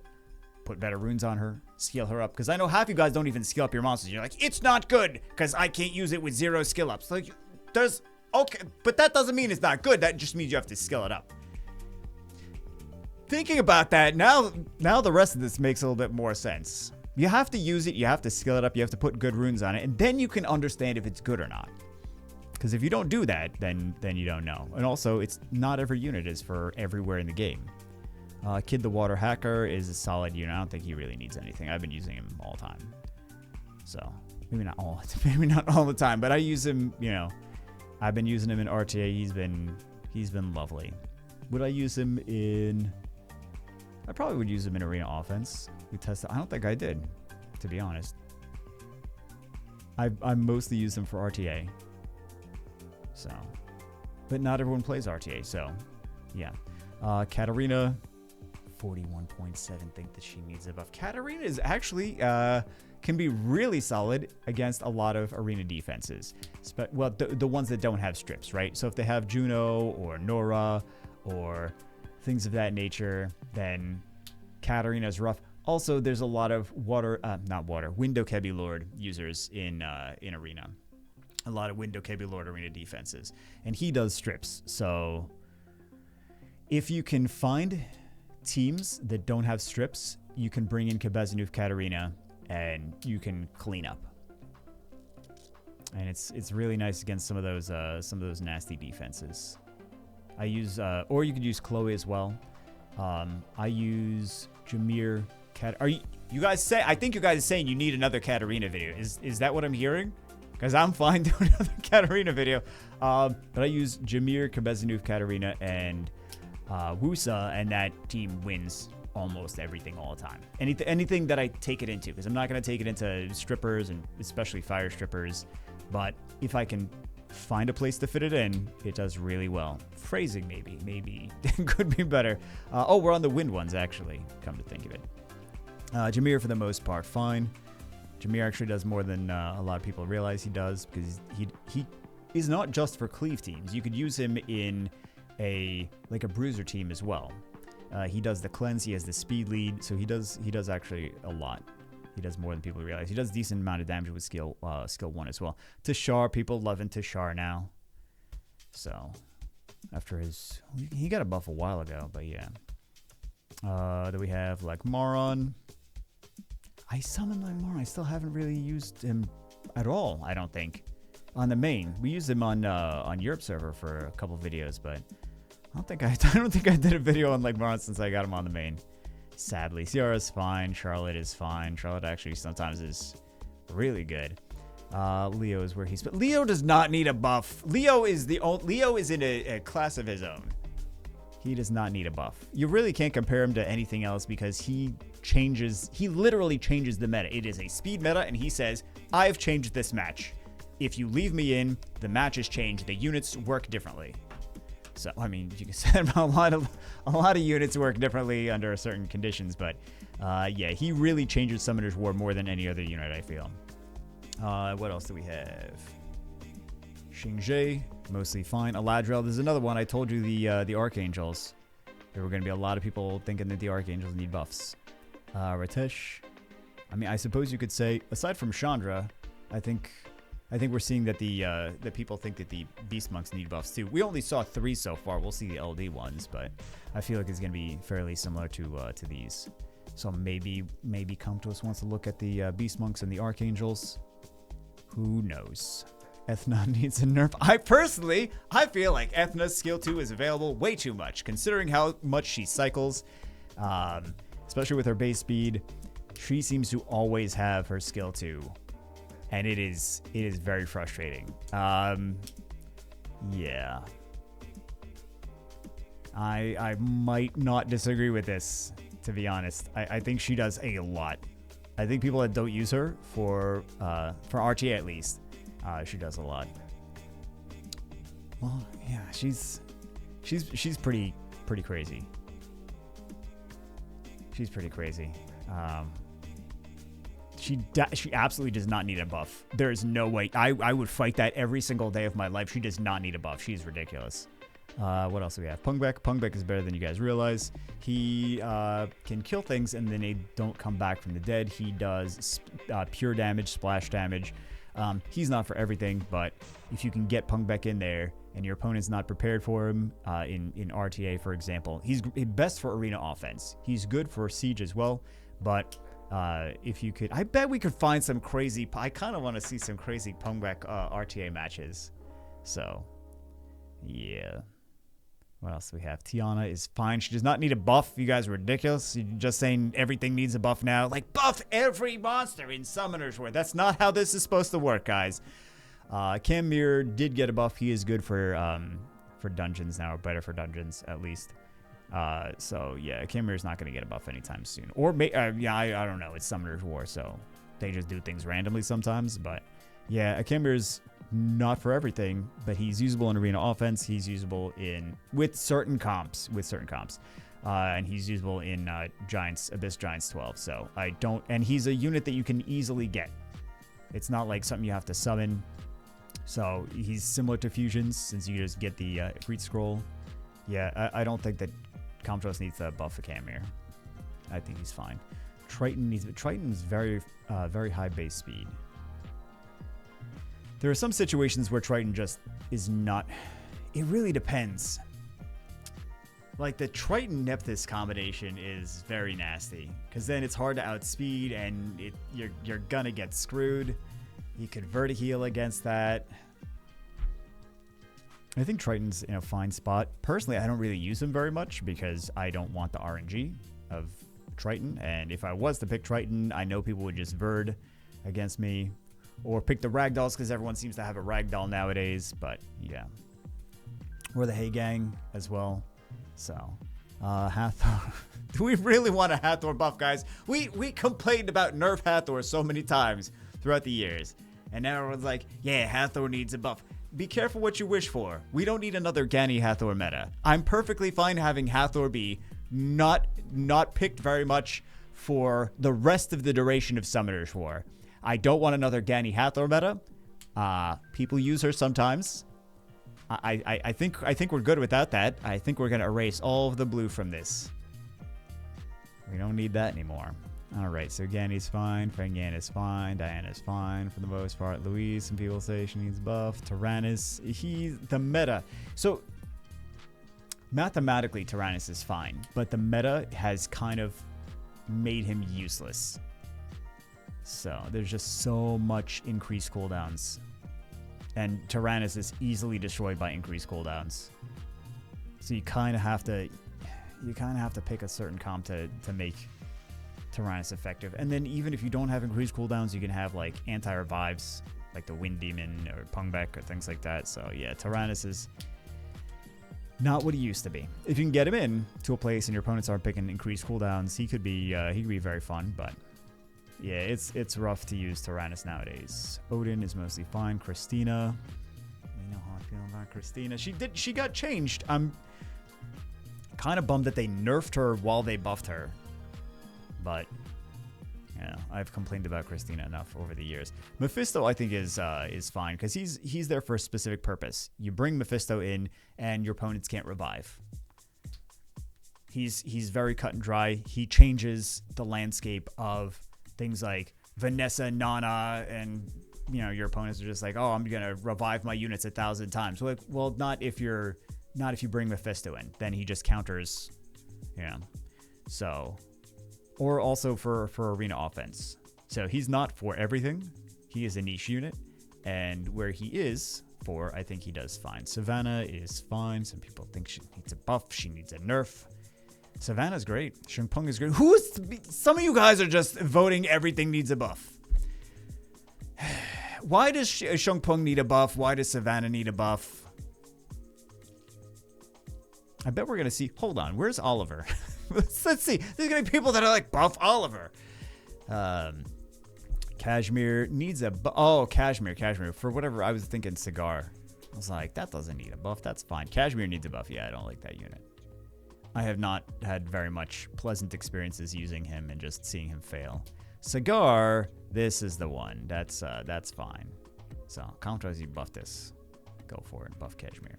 Speaker 1: put better runes on her, skill her up. Because I know half you guys don't even skill up your monsters. You're like, it's not good because I can't use it with 0 skill ups. Like, okay, but that doesn't mean it's not good. That just means you have to skill it up. Thinking about that, now the rest of this makes a little bit more sense. You have to use it, you have to skill it up, you have to put good runes on it, and then you can understand if it's good or not. Because if you don't do that, then you don't know. And also, it's not every unit is for everywhere in the game. Kid the Water Hacker is a solid unit. I don't think he really needs anything. I've been using him all the time. So, maybe not all the time, but I use him, you know. I've been using him in RTA. He's been lovely. Would I use him in... I probably would use him in Arena Offense. We tested. I don't think I did, to be honest. I mostly use him for RTA. So, but not everyone plays RTA, so yeah. Katarina, 41.7 think that she needs a buff. Katarina is actually can be really solid against a lot of arena defenses. Well, the ones that don't have strips, right? So if they have Juno or Nora or things of that nature, then Katarina's rough. Also, there's a lot of Window Kebi Lord users in Arena. A lot of Window Kebi Lord Arena defenses. And he does strips. So if you can find teams that don't have strips, you can bring in Kabezanuf Katarina and you can clean up. And it's really nice against some of those nasty defenses. I use, or you could use Chloe as well. I use Jameer. Are you guys say? I think you guys are saying you need another Katarina video. Is that what I'm hearing? Because I'm fine doing another Katarina video. But I use Jameer, Kabezanuf, Katarina, and Wusa, and that team wins almost everything all the time. Anything that I take it into, because I'm not going to take it into strippers and especially fire strippers. But if I can find a place to fit it in, it does really well. Phrasing maybe could be better. Oh, we're on the wind ones actually, come to think of it. Jameer for the most part, fine. Jameer actually does more than a lot of people realize he does, because he is not just for cleave teams. You could use him in a bruiser team as well. He does the cleanse, he has the speed lead, so he does actually a lot. He does more than people realize. He does a decent amount of damage with skill 1 as well. Tashar, people loving Tashar now. So, after he got a buff a while ago, but yeah. Then we have Moron. I summoned Moron. I still haven't really used him at all, I don't think. On the main. We used him on Europe server for a couple videos, but I don't think I did a video on Moron since I got him on the main. Sadly, Ciara's fine. Charlotte is fine. Charlotte actually sometimes is really good. Leo is where he's... But Leo does not need a buff. Leo is in a class of his own. He does not need a buff. You really can't compare him to anything else because he literally changes the meta. It is a speed meta, and he says, I've changed this match. If you leave me in, the match has changed. The units work differently. So, I mean, you can say about a lot of units work differently under certain conditions, but yeah, he really changes Summoner's War more than any other unit, I feel. What else do we have? Xingzhe, mostly fine. Aladrel, there's another one. I told you the Archangels. There were going to be a lot of people thinking that the Archangels need buffs. Ritesh, I mean, I suppose you could say, aside from Chandra, I think we're seeing that that people think that the Beast Monks need buffs too. We only saw 3 so far. We'll see the LD ones, but I feel like it's going to be fairly similar to these. So maybe Comptos wants to look at the Beast Monks and the Archangels. Who knows? Ethna needs a nerf. I feel like Ethna's skill 2 is available way too much, considering how much she cycles, especially with her base speed. She seems to always have her skill 2, and it is very frustrating. Yeah. I might not disagree with this, to be honest. I think she does a lot. I think people that don't use her for RTA at least, she does a lot. Well, yeah, she's pretty crazy. She's pretty crazy. She absolutely does not need a buff. There is no way. I would fight that every single day of my life. She does not need a buff. She's ridiculous. What else do we have? Pungbek. Pungbek is better than you guys realize. He can kill things and then they don't come back from the dead. He does pure damage, splash damage. He's not for everything, but if you can get Pungbek in there and your opponent's not prepared for him, in RTA, for example, he's best for arena offense. He's good for siege as well, but if you could, I bet we could find some crazy, I kind of want to see some crazy Pungbek RTA matches. So, yeah. What else do we have? Tiana is fine. She does not need a buff. You guys are ridiculous. You're just saying everything needs a buff now. Like, buff every monster in Summoner's War. That's not how this is supposed to work, guys. Camir did get a buff. He is good for dungeons now, or better for dungeons, at least. So, yeah, Camir's not going to get a buff anytime soon. Or, yeah, I don't know. It's Summoner's War, so they just do things randomly sometimes. But, yeah, Camir's not for everything, but he's usable in arena offense. He's usable with certain comps, and he's usable in Abyss Giants 12. So and he's a unit that you can easily get. It's not like something you have to summon. So he's similar to Fusions, since you just get the Read Scroll. Yeah, I don't think that Comptos needs to buff a Camir. I think he's fine. Triton's very high base speed. There are some situations where Triton just is not. It really depends. Like the Triton Nephthys combination is very nasty, because then it's hard to outspeed and you're gonna get screwed. You could Vertiheal against that. I think Triton's in a fine spot. Personally, I don't really use him very much because I don't want the RNG of Triton. And if I was to pick Triton, I know people would just Verd against me. Or pick the Ragdolls, because everyone seems to have a Ragdoll nowadays. But, yeah. Or the Hey Gang as well. So, Hathor. Do we really want a Hathor buff, guys? We complained about Nerf Hathor so many times throughout the years. And now everyone's like, yeah, Hathor needs a buff. Be careful what you wish for. We don't need another Gani Hathor meta. I'm perfectly fine having Hathor be not picked very much for the rest of the duration of Summoner's War. I don't want another Gani Hathor meta. People use her sometimes. I think we're good without that. I think we're gonna erase all of the blue from this. We don't need that anymore. All right, so Gani's fine. Fengan is fine. Diana's fine for the most part. Louise, some people say she needs buff. Tyrannus, he's the meta. So mathematically, Tyrannus is fine, but the meta has kind of made him useless. So there's just so much increased cooldowns. And Tyrannus is easily destroyed by increased cooldowns. So you kind of have to pick a certain comp to make Tyrannus effective. And then even if you don't have increased cooldowns, you can have like anti-revives, like the Wind Demon or Pungbek or things like that. So yeah, Tyrannus is not what he used to be. If you can get him in to a place and your opponents aren't picking increased cooldowns, he could be very fun, but yeah, it's rough to use Tyrannus nowadays. Odin is mostly fine. Christina, you know how I feel about Christina. She got changed. I'm kind of bummed that they nerfed her while they buffed her. But yeah, I've complained about Christina enough over the years. Mephisto, I think, is fine because he's there for a specific purpose. You bring Mephisto in, and your opponents can't revive. He's very cut and dry. He changes the landscape of things like Vanessa, Nana, and your opponents are just like, oh, I'm gonna revive my units 1,000 times. Well, not if you bring Mephisto in, then he just counters, So, or also for arena offense. So he's not for everything. He is a niche unit, and where he is for, I think he does fine. Savannah is fine. Some people think she needs a buff. She needs a nerf. Savannah's great. Shungpung is great. Some of you guys are just voting everything needs a buff. Why does Shungpung need a buff? Why does Savannah need a buff? I bet we're going to see... Hold on. Where's Oliver? Let's see. There's going to be people that are like, buff Oliver. Kashmir needs a buff. Oh, Kashmir. For whatever, I was thinking Cigar. I was like, that doesn't need a buff. That's fine. Kashmir needs a buff. Yeah, I don't like that unit. I have not had very much pleasant experiences using him and just seeing him fail. Cigar, this is the one. That's fine. So, counter as you buff this. Go for it. Buff Kashmir.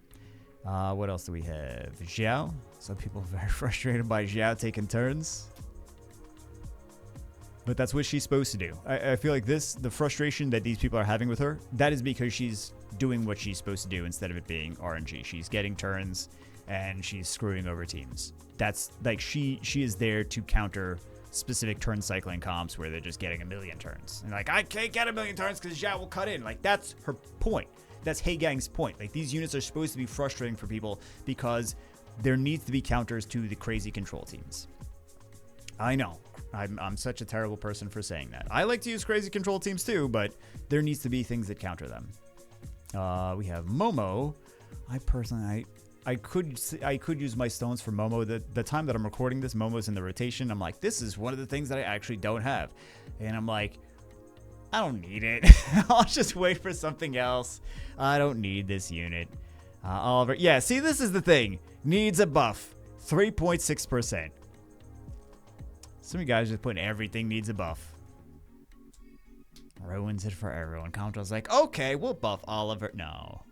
Speaker 1: What else do we have? Xiao. Some people are very frustrated by Xiao taking turns. But that's what she's supposed to do. I feel like the frustration that these people are having with her, that is because she's doing what she's supposed to do instead of it being RNG. She's getting turns and she's screwing over teams. That's like she is there to counter specific turn cycling comps where they're just getting 1,000,000 turns. And like, I can't get 1,000,000 turns because Xiao will cut in. Like, that's her point. That's Heigang's point. Like, these units are supposed to be frustrating for people because there needs to be counters to the crazy control teams. I know. I'm such a terrible person for saying that. I like to use crazy control teams too, but there needs to be things that counter them. We have Momo. I personally, I could use my stones for Momo. The time that I'm recording this, Momo's in the rotation. I'm like, this is one of the things that I actually don't have. And I'm like, I don't need it. I'll just wait for something else. I don't need this unit. Oliver, yeah, see, this is the thing. Needs a buff. 3.6%. Some of you guys just putting everything needs a buff. Ruins it for everyone. Counter's like, okay, we'll buff Oliver. No.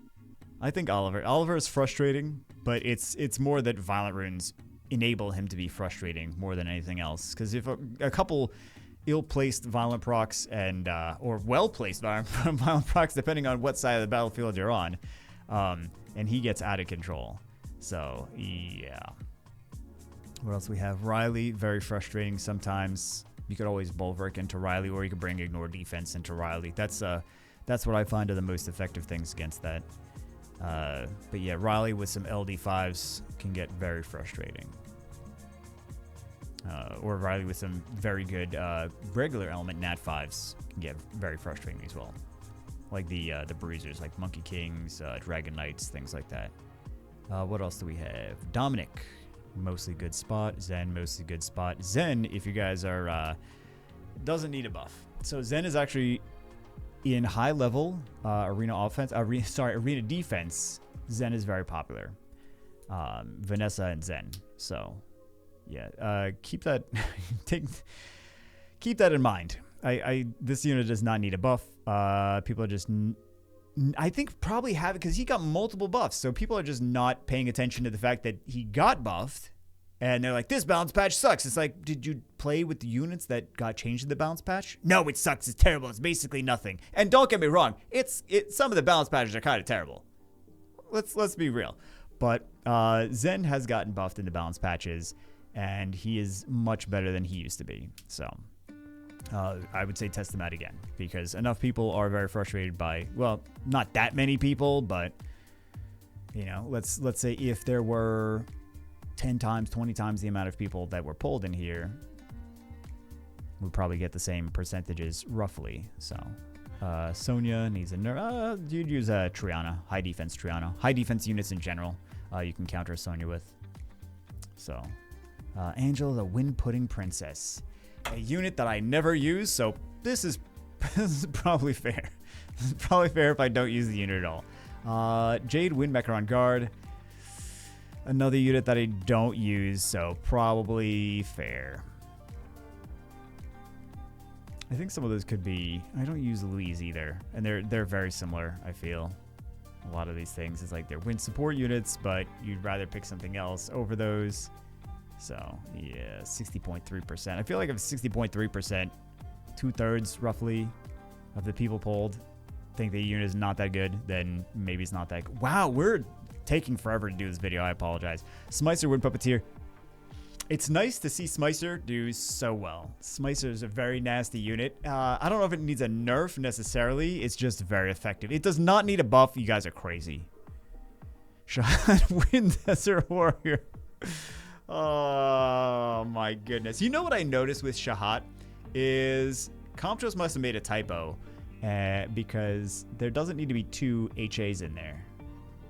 Speaker 1: I think Oliver is frustrating, but it's more that violent runes enable him to be frustrating more than anything else. Because if a couple ill-placed violent procs and or well-placed violent procs, depending on what side of the battlefield you're on, and he gets out of control. So yeah. What else we have? Riley, very frustrating sometimes. You could always bulwark into Riley, or you could bring ignore defense into Riley. That's what I find are the most effective things against that. But yeah, Riley with some LD5s can get very frustrating. Or Riley with some very good regular element Nat5s can get very frustrating as well. Like the bruisers, like Monkey Kings, Dragon Knights, things like that. What else do we have? Dominic, mostly good spot. Zen, mostly good spot. Zen, if you guys are, doesn't need a buff. So Zen is actually in high level arena defense. Zen is very popular. Vanessa and Zen. So yeah, keep that keep that in mind. This unit does not need a buff. People are just, I think probably have it because he got multiple buffs. So people are just not paying attention to the fact that he got buffed. And they're like, this balance patch sucks. It's like, did you play with the units that got changed in the balance patch? No, it sucks. It's terrible. It's basically nothing. And don't get me wrong. Some of the balance patches are kind of terrible. Let's be real. But Zen has gotten buffed in the balance patches, and he is much better than he used to be. So I would say test him out again, because enough people are very frustrated by, well, not that many people, but let's say if there were 10 times, 20 times the amount of people that were pulled in here, we'd probably get the same percentages roughly. So Sonya needs a nerf. You'd use a Triana, high defense Triana. High defense units in general, you can counter Sonya with. So Angela, the Wind Pudding Princess, a unit that I never use, so this is probably fair. This is probably fair if I don't use the unit at all. Jade Windmaker on guard. Another unit that I don't use, so probably fair. I think some of those could be... I don't use Louise either, and they're very similar, I feel. A lot of these things is like they're wind support units, but you'd rather pick something else over those. So, yeah, 60.3%. I feel like if 60.3%, 2/3 roughly of the people polled think the unit is not that good, then maybe it's not that good. Wow, we're taking forever to do this video. I apologize. Smicer Wood Puppeteer. It's nice to see Smicer do so well. Smicer is a very nasty unit. I don't know if it needs a nerf necessarily. It's just very effective. It does not need a buff. You guys are crazy. Shahad Wind Desert Warrior. Oh my goodness. You know what I noticed with Shahat is Comptos must have made a typo because there doesn't need to be 2 HAs in there.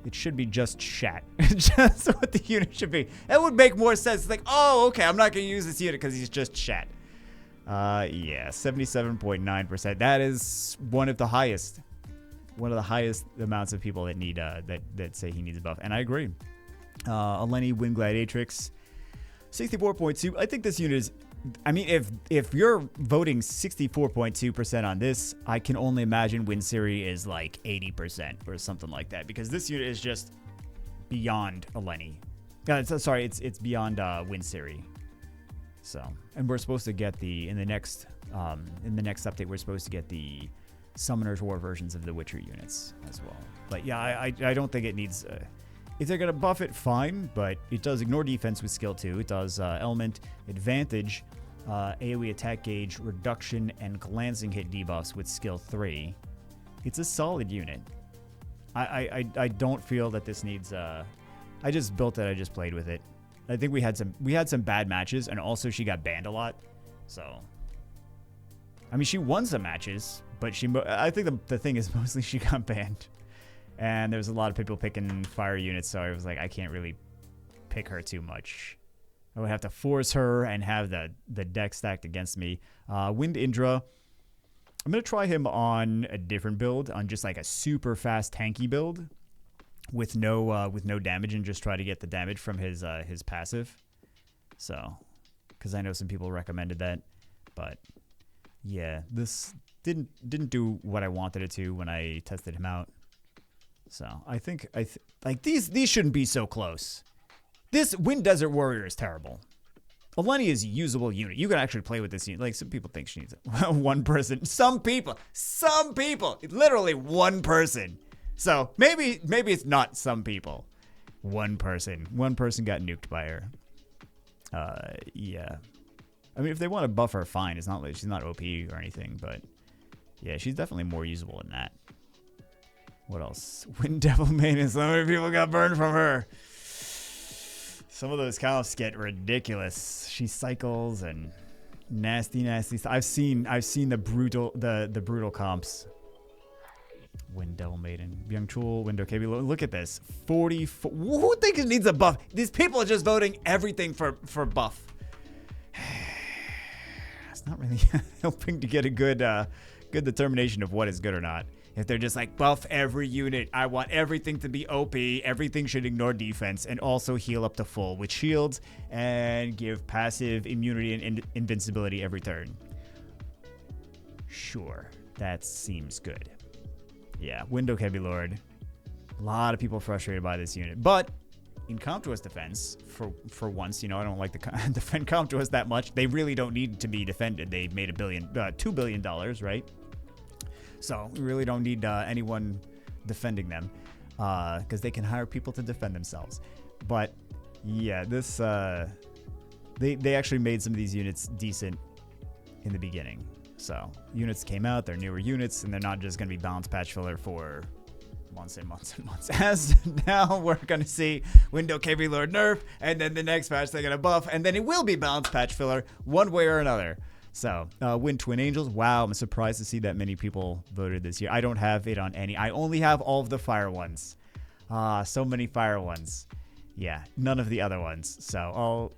Speaker 1: It should be just Shat. Just what the unit should be. That would make more sense. It's like, oh, okay, I'm not going to use this unit because he's just Shat. Yeah, 77.9%. That is one of the highest. One of the highest amounts of people that need that say he needs a buff. And I agree. Eleni Wind Gladiatrix, 64.2. I think this unit is... I mean, if you're voting 64.2% on this, I can only imagine Wind Siri is like 80% or something like that, because this unit is just beyond Eleni. Sorry, it's beyond Wind Siri. So, and we're supposed to get in the next update, we're supposed to get the Summoner's War versions of the Witcher units as well. But yeah, I don't think it needs. If they're gonna buff it, fine, but it does ignore defense with skill 2. It does element advantage, AoE attack gauge reduction, and glancing hit debuffs with skill 3. It's a solid unit. I don't feel that this needs. I just built it. I just played with it. I think we had some bad matches, and also she got banned a lot. So, I mean, she won some matches, but I think the thing is mostly she got banned. And there's a lot of people picking fire units, so I was like, I can't really pick her too much. I would have to force her and have the deck stacked against me. Wind Indra. I'm going to try him on a different build, on just like a super fast tanky build with no damage, and just try to get the damage from his passive. So, because I know some people recommended that, but yeah, this didn't do what I wanted it to when I tested him out. So I think like these shouldn't be so close. This Wind Desert Warrior is terrible. Eleni is a usable unit. You can actually play with this unit. Like, some people think she needs it. One person. Some people. Literally one person. So maybe it's not some people. One person. One person got nuked by her. Yeah. I mean, if they want to buff her, fine. It's not like she's not OP or anything, but yeah, she's definitely more usable than that. What else? Wind Devil Maiden. So many people got burned from her. Some of those counts get ridiculous. She cycles and nasty. I've seen the brutal comps. Wind Devil Maiden, Young Chul, Window KB. Look at this. 44. Who thinks it needs a buff? These people are just voting everything for buff. It's not really helping to get a good determination of what is good or not. If they're just like, buff every unit, I want everything to be OP, everything should ignore defense, and also heal up to full with shields, and give passive immunity and invincibility every turn. Sure, that seems good. Yeah, Window Heavy Lord. A lot of people frustrated by this unit. But in Compto's defense, for once, you know, I don't like to defend Comptos that much. They really don't need to be defended. They made $2 billion, right? So we really don't need anyone defending them, because they can hire people to defend themselves. But yeah, this they actually made some of these units decent in the beginning. So units came out, they're newer units, and they're not just going to be balance patch filler for months and months and months. As now we're going to see Window KB Lord nerf, and then the next patch they're going to buff, and then it will be balance patch filler one way or another. So, Wind Twin Angels. Wow, I'm surprised to see that many people voted this year. I don't have it on any. I only have all of the fire ones. So many fire ones. Yeah, none of the other ones. So,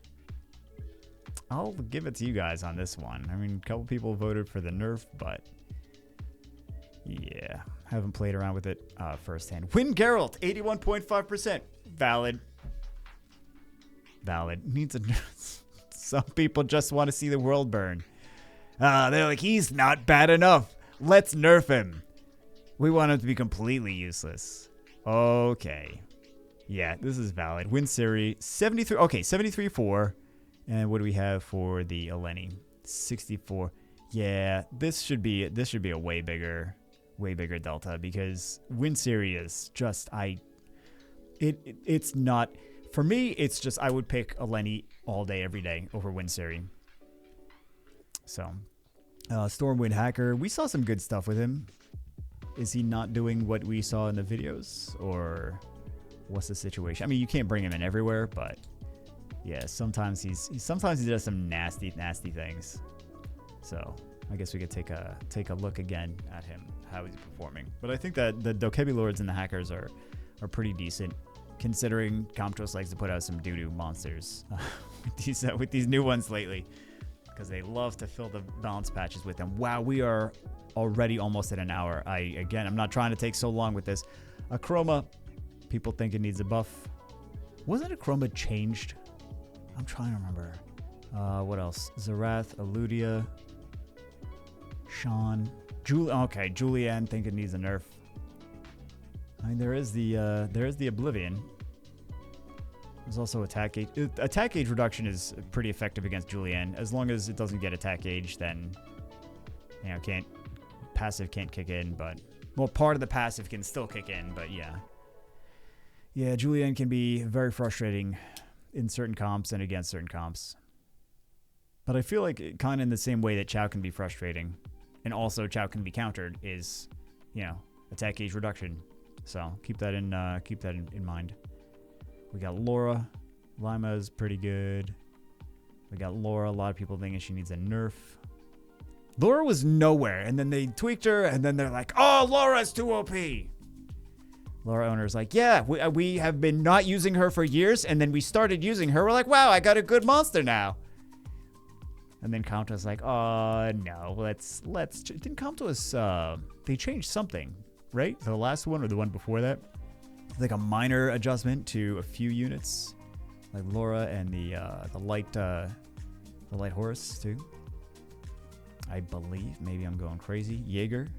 Speaker 1: I'll give it to you guys on this one. I mean, a couple people voted for the nerf, but yeah, haven't played around with it firsthand. Wind Geralt, 81.5%. Valid. Needs a nerf. Some people just want to see the world burn. They're like, he's not bad enough. Let's nerf him. We want him to be completely useless. Okay. Yeah, this is valid. Wind Siri, 73. Okay, 73.4. And what do we have for the Eleni? 64. Yeah, this should be a way bigger delta, because Win Siri is just it's not for me. It's just I would pick a Lenny all day every day over Win Siri. So, Stormwind Hacker, we saw some good stuff with him. Is he not doing what we saw in the videos, or what's the situation? I mean, you can't bring him in everywhere, but yeah, sometimes he does some nasty things. So I guess we could take a look again at him, how he's performing. But I think that the Dokebi Lords and the Hackers are pretty decent, considering Comptos likes to put out some doo-doo monsters with these new ones lately, because they love to fill the balance patches with them. Wow, we are already almost at an hour. I'm not trying to take so long with this. Chroma, people think it needs a buff. Wasn't Chroma changed? I'm trying to remember. What else? Zerath, Eludia, Sean, Julianne think it needs a nerf. I mean, there is the Oblivion. There's also attack gauge. Attack gauge reduction is pretty effective against Julianne. As long as it doesn't get attack gauge, then passive can't kick in, but well, part of the passive can still kick in, but yeah. Yeah, Julianne can be very frustrating in certain comps and against certain comps. But I feel like kind of in the same way that Chao can be frustrating, and also Chao can be countered, is, attack gauge reduction. So keep that in mind. We got Laura. Lima's pretty good. We got Laura. A lot of people thinking she needs a nerf. Laura was nowhere, and then they tweaked her, and then they're like, "Oh, Laura's too OP." Laura owner's like, "Yeah, we have been not using her for years, and then we started using her. We're like, wow, I got a good monster now." And then Countess like, "Oh no, let's." Didn't Countess they changed something, right? The last one or the one before that, like a minor adjustment to a few units, like Laura and the light horse too. I believe. Maybe I'm going crazy. Jaeger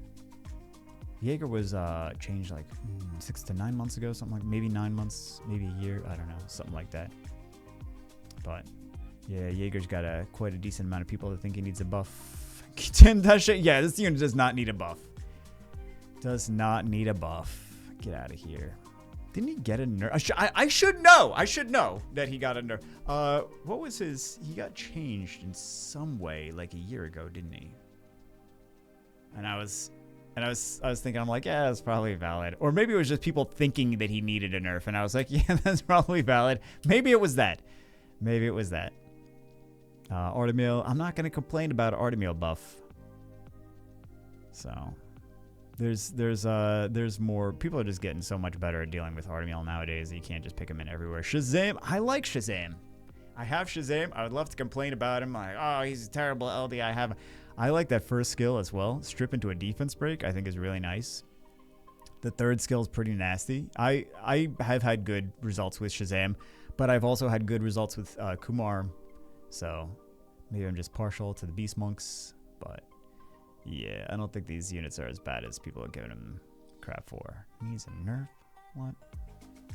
Speaker 1: was changed like 6 to 9 months ago, something like, maybe 9 months, maybe a year, I don't know, something like that. But yeah, Jaeger's got quite a decent amount of people that think he needs a buff. Yeah, this unit does not need a buff. Does not need a buff. Get out of here. Didn't he get a nerf? I should know. I should know that he got a nerf. What was his? He got changed in some way like a year ago, didn't he? And I was thinking, I'm like, yeah, that's probably valid. Or maybe it was just people thinking that he needed a nerf, and I was like, yeah, that's probably valid. Maybe it was that. Artemil. I'm not gonna complain about Artemil buff. So. There's more. People are just getting so much better at dealing with Artemil nowadays that you can't just pick him in everywhere. Shazam, I like Shazam. I have Shazam. I would love to complain about him. Like, oh, he's a terrible LD. I like that first skill as well. Strip into a defense break, I think, is really nice. The third skill is pretty nasty. I have had good results with Shazam, but I've also had good results with Kumar. So maybe I'm just partial to the Beast Monks, but. Yeah, I don't think these units are as bad as people are giving them crap for. Needs a nerf? What?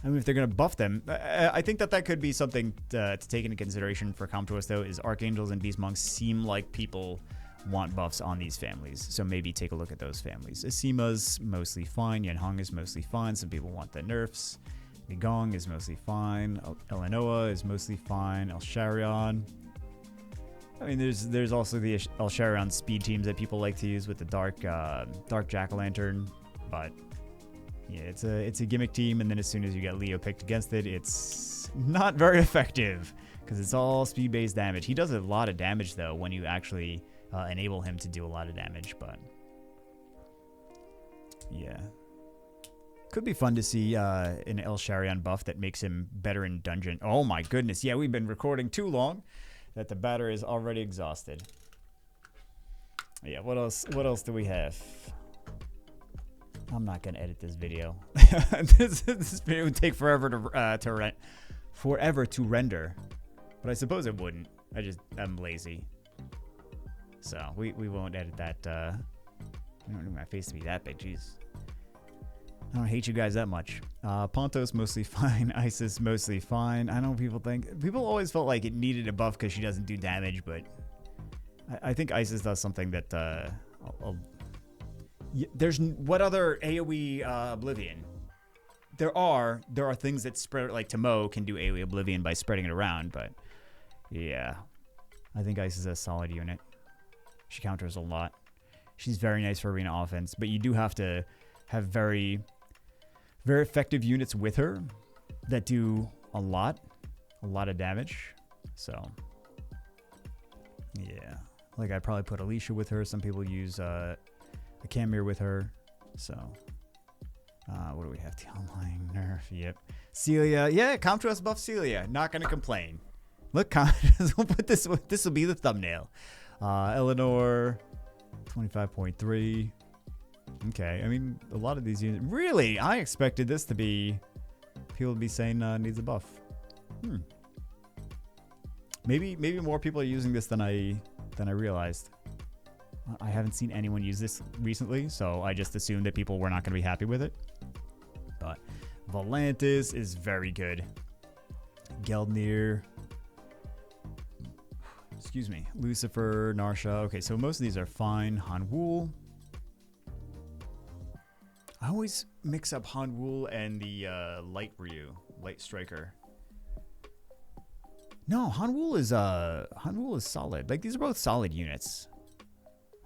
Speaker 1: I mean, if they're going to buff them, I think that could be something to take into consideration for Comtours, though, is Archangels and Beast Monks seem like people want buffs on these families. So maybe take a look at those families. Asima's mostly fine. Yanhong is mostly fine. Some people want the nerfs. Nigong is mostly fine. Elenoa is mostly fine. El Sharion. I mean, there's also the El Sharion speed teams that people like to use with the dark Jack-o'-lantern, but yeah, it's a gimmick team, and then as soon as you get Leo picked against it, it's not very effective because it's all speed-based damage. He does a lot of damage though when you actually enable him to do a lot of damage, but yeah, could be fun to see an El Sharion buff that makes him better in dungeon. Oh my goodness, yeah, we've been recording too long. That the batter is already exhausted. Yeah, what else do we have? I'm not gonna edit this video. this video would take forever to render. But I suppose it wouldn't. I'm lazy. So we won't edit that. I don't need my face to be that big, jeez. I don't hate you guys that much. Pontos mostly fine. Isis mostly fine. I know people always felt like it needed a buff because she doesn't do damage, but I think ISIS does something that there's what other AoE Oblivion? There are things that spread, like Tomo can do AoE Oblivion by spreading it around, but yeah, I think Ice is a solid unit. She counters a lot. She's very nice for arena offense, but you do have to have very, very effective units with her that do a lot of damage. So yeah, like I'd probably put Alicia with her. Some people use a Camir with her. So what do we have? The online nerf. Yep. Celia. Yeah, Comtrust buff Celia. Not gonna complain. Look, we'll put this. This will be the thumbnail. Eleanor, 25.3. Okay, I mean a lot of these units. Really, I expected this to be people to be saying needs a buff. Maybe more people are using this than I realized. I haven't seen anyone use this recently, so I just assumed that people were not going to be happy with it. But Volantis is very good. Geldnir. Excuse me. Lucifer, Narsha. Okay, so most of these are fine. Hanwul. I always mix up Hanwul and the Light Ryu, Light Striker. No, Hanwul is solid. Like, these are both solid units.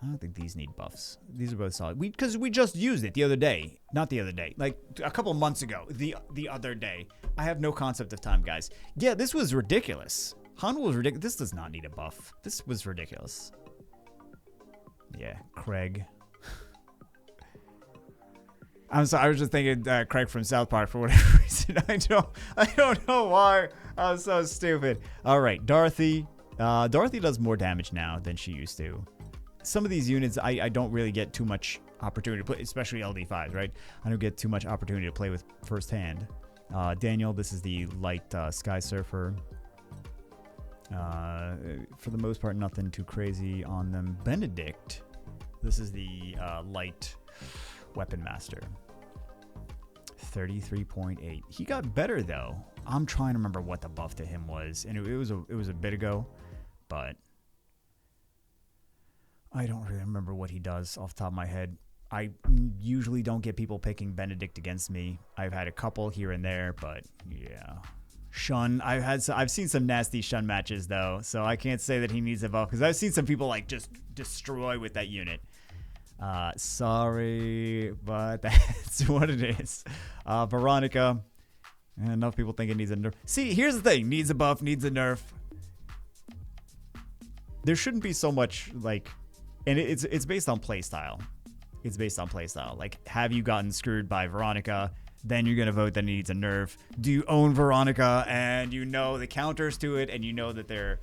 Speaker 1: I don't think these need buffs. These are both solid. Because we just used it the other day. Not the other day. Like, a couple months ago. The other day. I have no concept of time, guys. Yeah, this was ridiculous. Hanwul was ridiculous. This does not need a buff. This was ridiculous. Yeah, Craig. I'm sorry, I was just thinking Craig from South Park for whatever reason. I don't know why. I was so stupid. All right, Dorothy. Dorothy does more damage now than she used to. Some of these units, I don't really get too much opportunity to play, especially LD5s, right? I don't get too much opportunity to play with firsthand. Daniel, this is the light Sky Surfer. For the most part, nothing too crazy on them. Benedict, this is the light Weapon Master. 33.8. He got better though. I'm trying to remember what the buff to him was, and it was a bit ago, but I don't really remember what he does off the top of my head. I usually don't get people picking Benedict against me. I've had a couple here and there, but yeah. Shun. I've seen some nasty Shun matches though, so I can't say that he needs a buff because I've seen some people like just destroy with that unit. Sorry, but that's what it is. Veronica. Enough people think it needs a nerf. See, here's the thing. Needs a buff, needs a nerf. There shouldn't be so much, like... And it's based on playstyle. It's based on playstyle. Like, have you gotten screwed by Veronica? Then you're going to vote that it needs a nerf. Do you own Veronica and you know the counters to it and you know that they're...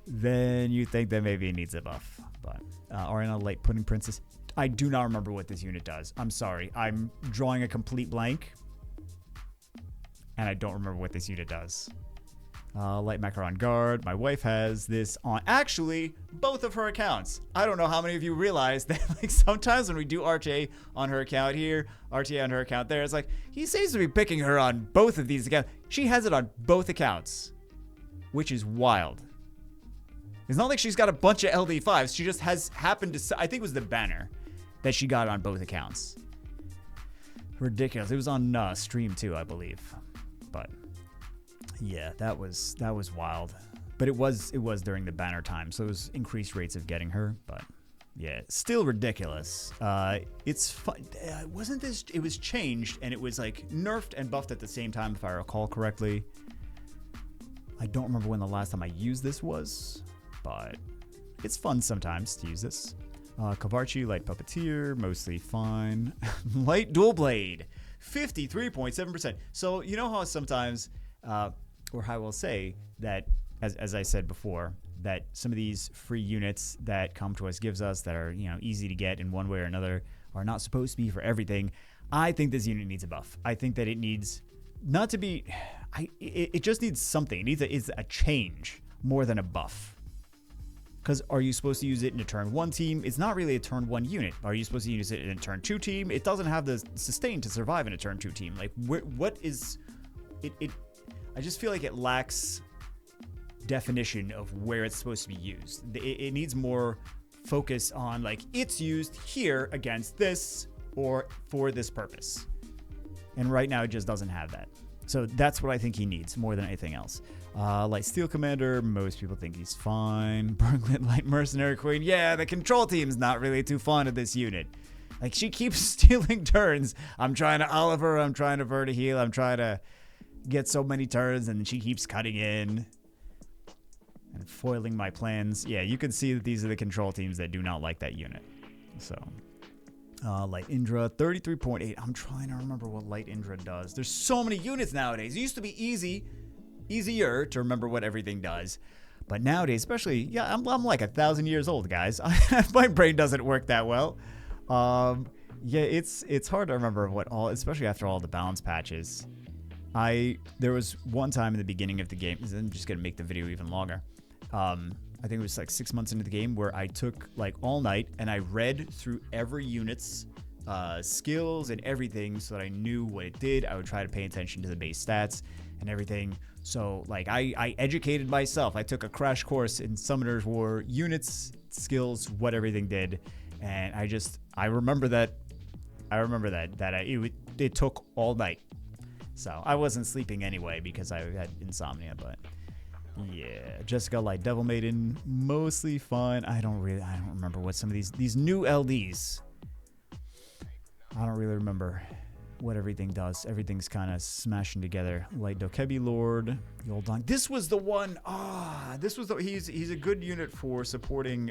Speaker 1: Then you think that maybe it needs a buff. But Ariana Light Pudding Princess. I do not remember what this unit does. I'm sorry. I'm drawing a complete blank. And I don't remember what this unit does. Light Macaron Guard. My wife has this on actually both of her accounts. I don't know how many of you realize that like sometimes when we do RTA on her account here, RTA on her account there, it's like he seems to be picking her on both of these accounts. She has it on both accounts, which is wild. It's not like she's got a bunch of LD5s. She just has happened to, I think it was the banner that she got on both accounts. Ridiculous. It was on stream too, I believe. But yeah, that was wild. But it was during the banner time, so it was increased rates of getting her. But yeah, still ridiculous. It's fun. Wasn't this? It was changed and it was like nerfed and buffed at the same time, if I recall correctly. I don't remember when the last time I used this was, but it's fun sometimes to use this. Kavarchi, Light Puppeteer, mostly fine. Light Dual Blade, 53.7%. So you know how sometimes, or how I will say that, as I said before, that some of these free units that Come to Us gives us that are, you know, easy to get in one way or another are not supposed to be for everything. I think this unit needs a buff. I think that it needs not to be, it just needs something. It needs a change more than a buff. Because are you supposed to use it in a turn 1 team? It's not really a turn 1 unit. Are you supposed to use it in a turn 2 team? It doesn't have the sustain to survive in a turn 2 team. Like, what is it? I just feel like it lacks definition of where it's supposed to be used. It needs more focus on like it's used here against this or for this purpose. And right now it just doesn't have that. So that's what I think he needs more than anything else. Light Steel Commander, most people think he's fine. Berglund Light Mercenary Queen, yeah, the control team's not really too fond of this unit. Like, she keeps stealing turns. I'm trying to Oliver, I'm trying to Verta heal, I'm trying to get so many turns, and she keeps cutting in and foiling my plans. Yeah, you can see that these are the control teams that do not like that unit. So... Light Indra, 33.8. I'm trying to remember what Light Indra does. There's so many units nowadays. It used to be easier to remember what everything does. But nowadays, especially, yeah, I'm like 1,000 years old, guys. My brain doesn't work that well. Yeah, it's hard to remember what all, especially after all the balance patches. There was one time in the beginning of the game, I'm just going to make the video even longer. I think it was like 6 months into the game where I took like all night and I read through every unit's skills and everything so that I knew what it did. I would try to pay attention to the base stats and everything. So like I educated myself. I took a crash course in Summoner's War, units, skills, what everything did. And I remember that it took all night. So I wasn't sleeping anyway because I had insomnia, but yeah, Jessica Light Devil Maiden, mostly fun. I don't remember what some of these new LDs. I don't really remember what everything does. Everything's kind of smashing together. Light Dokebi Lord, Yoldong. This was the one. He's a good unit for supporting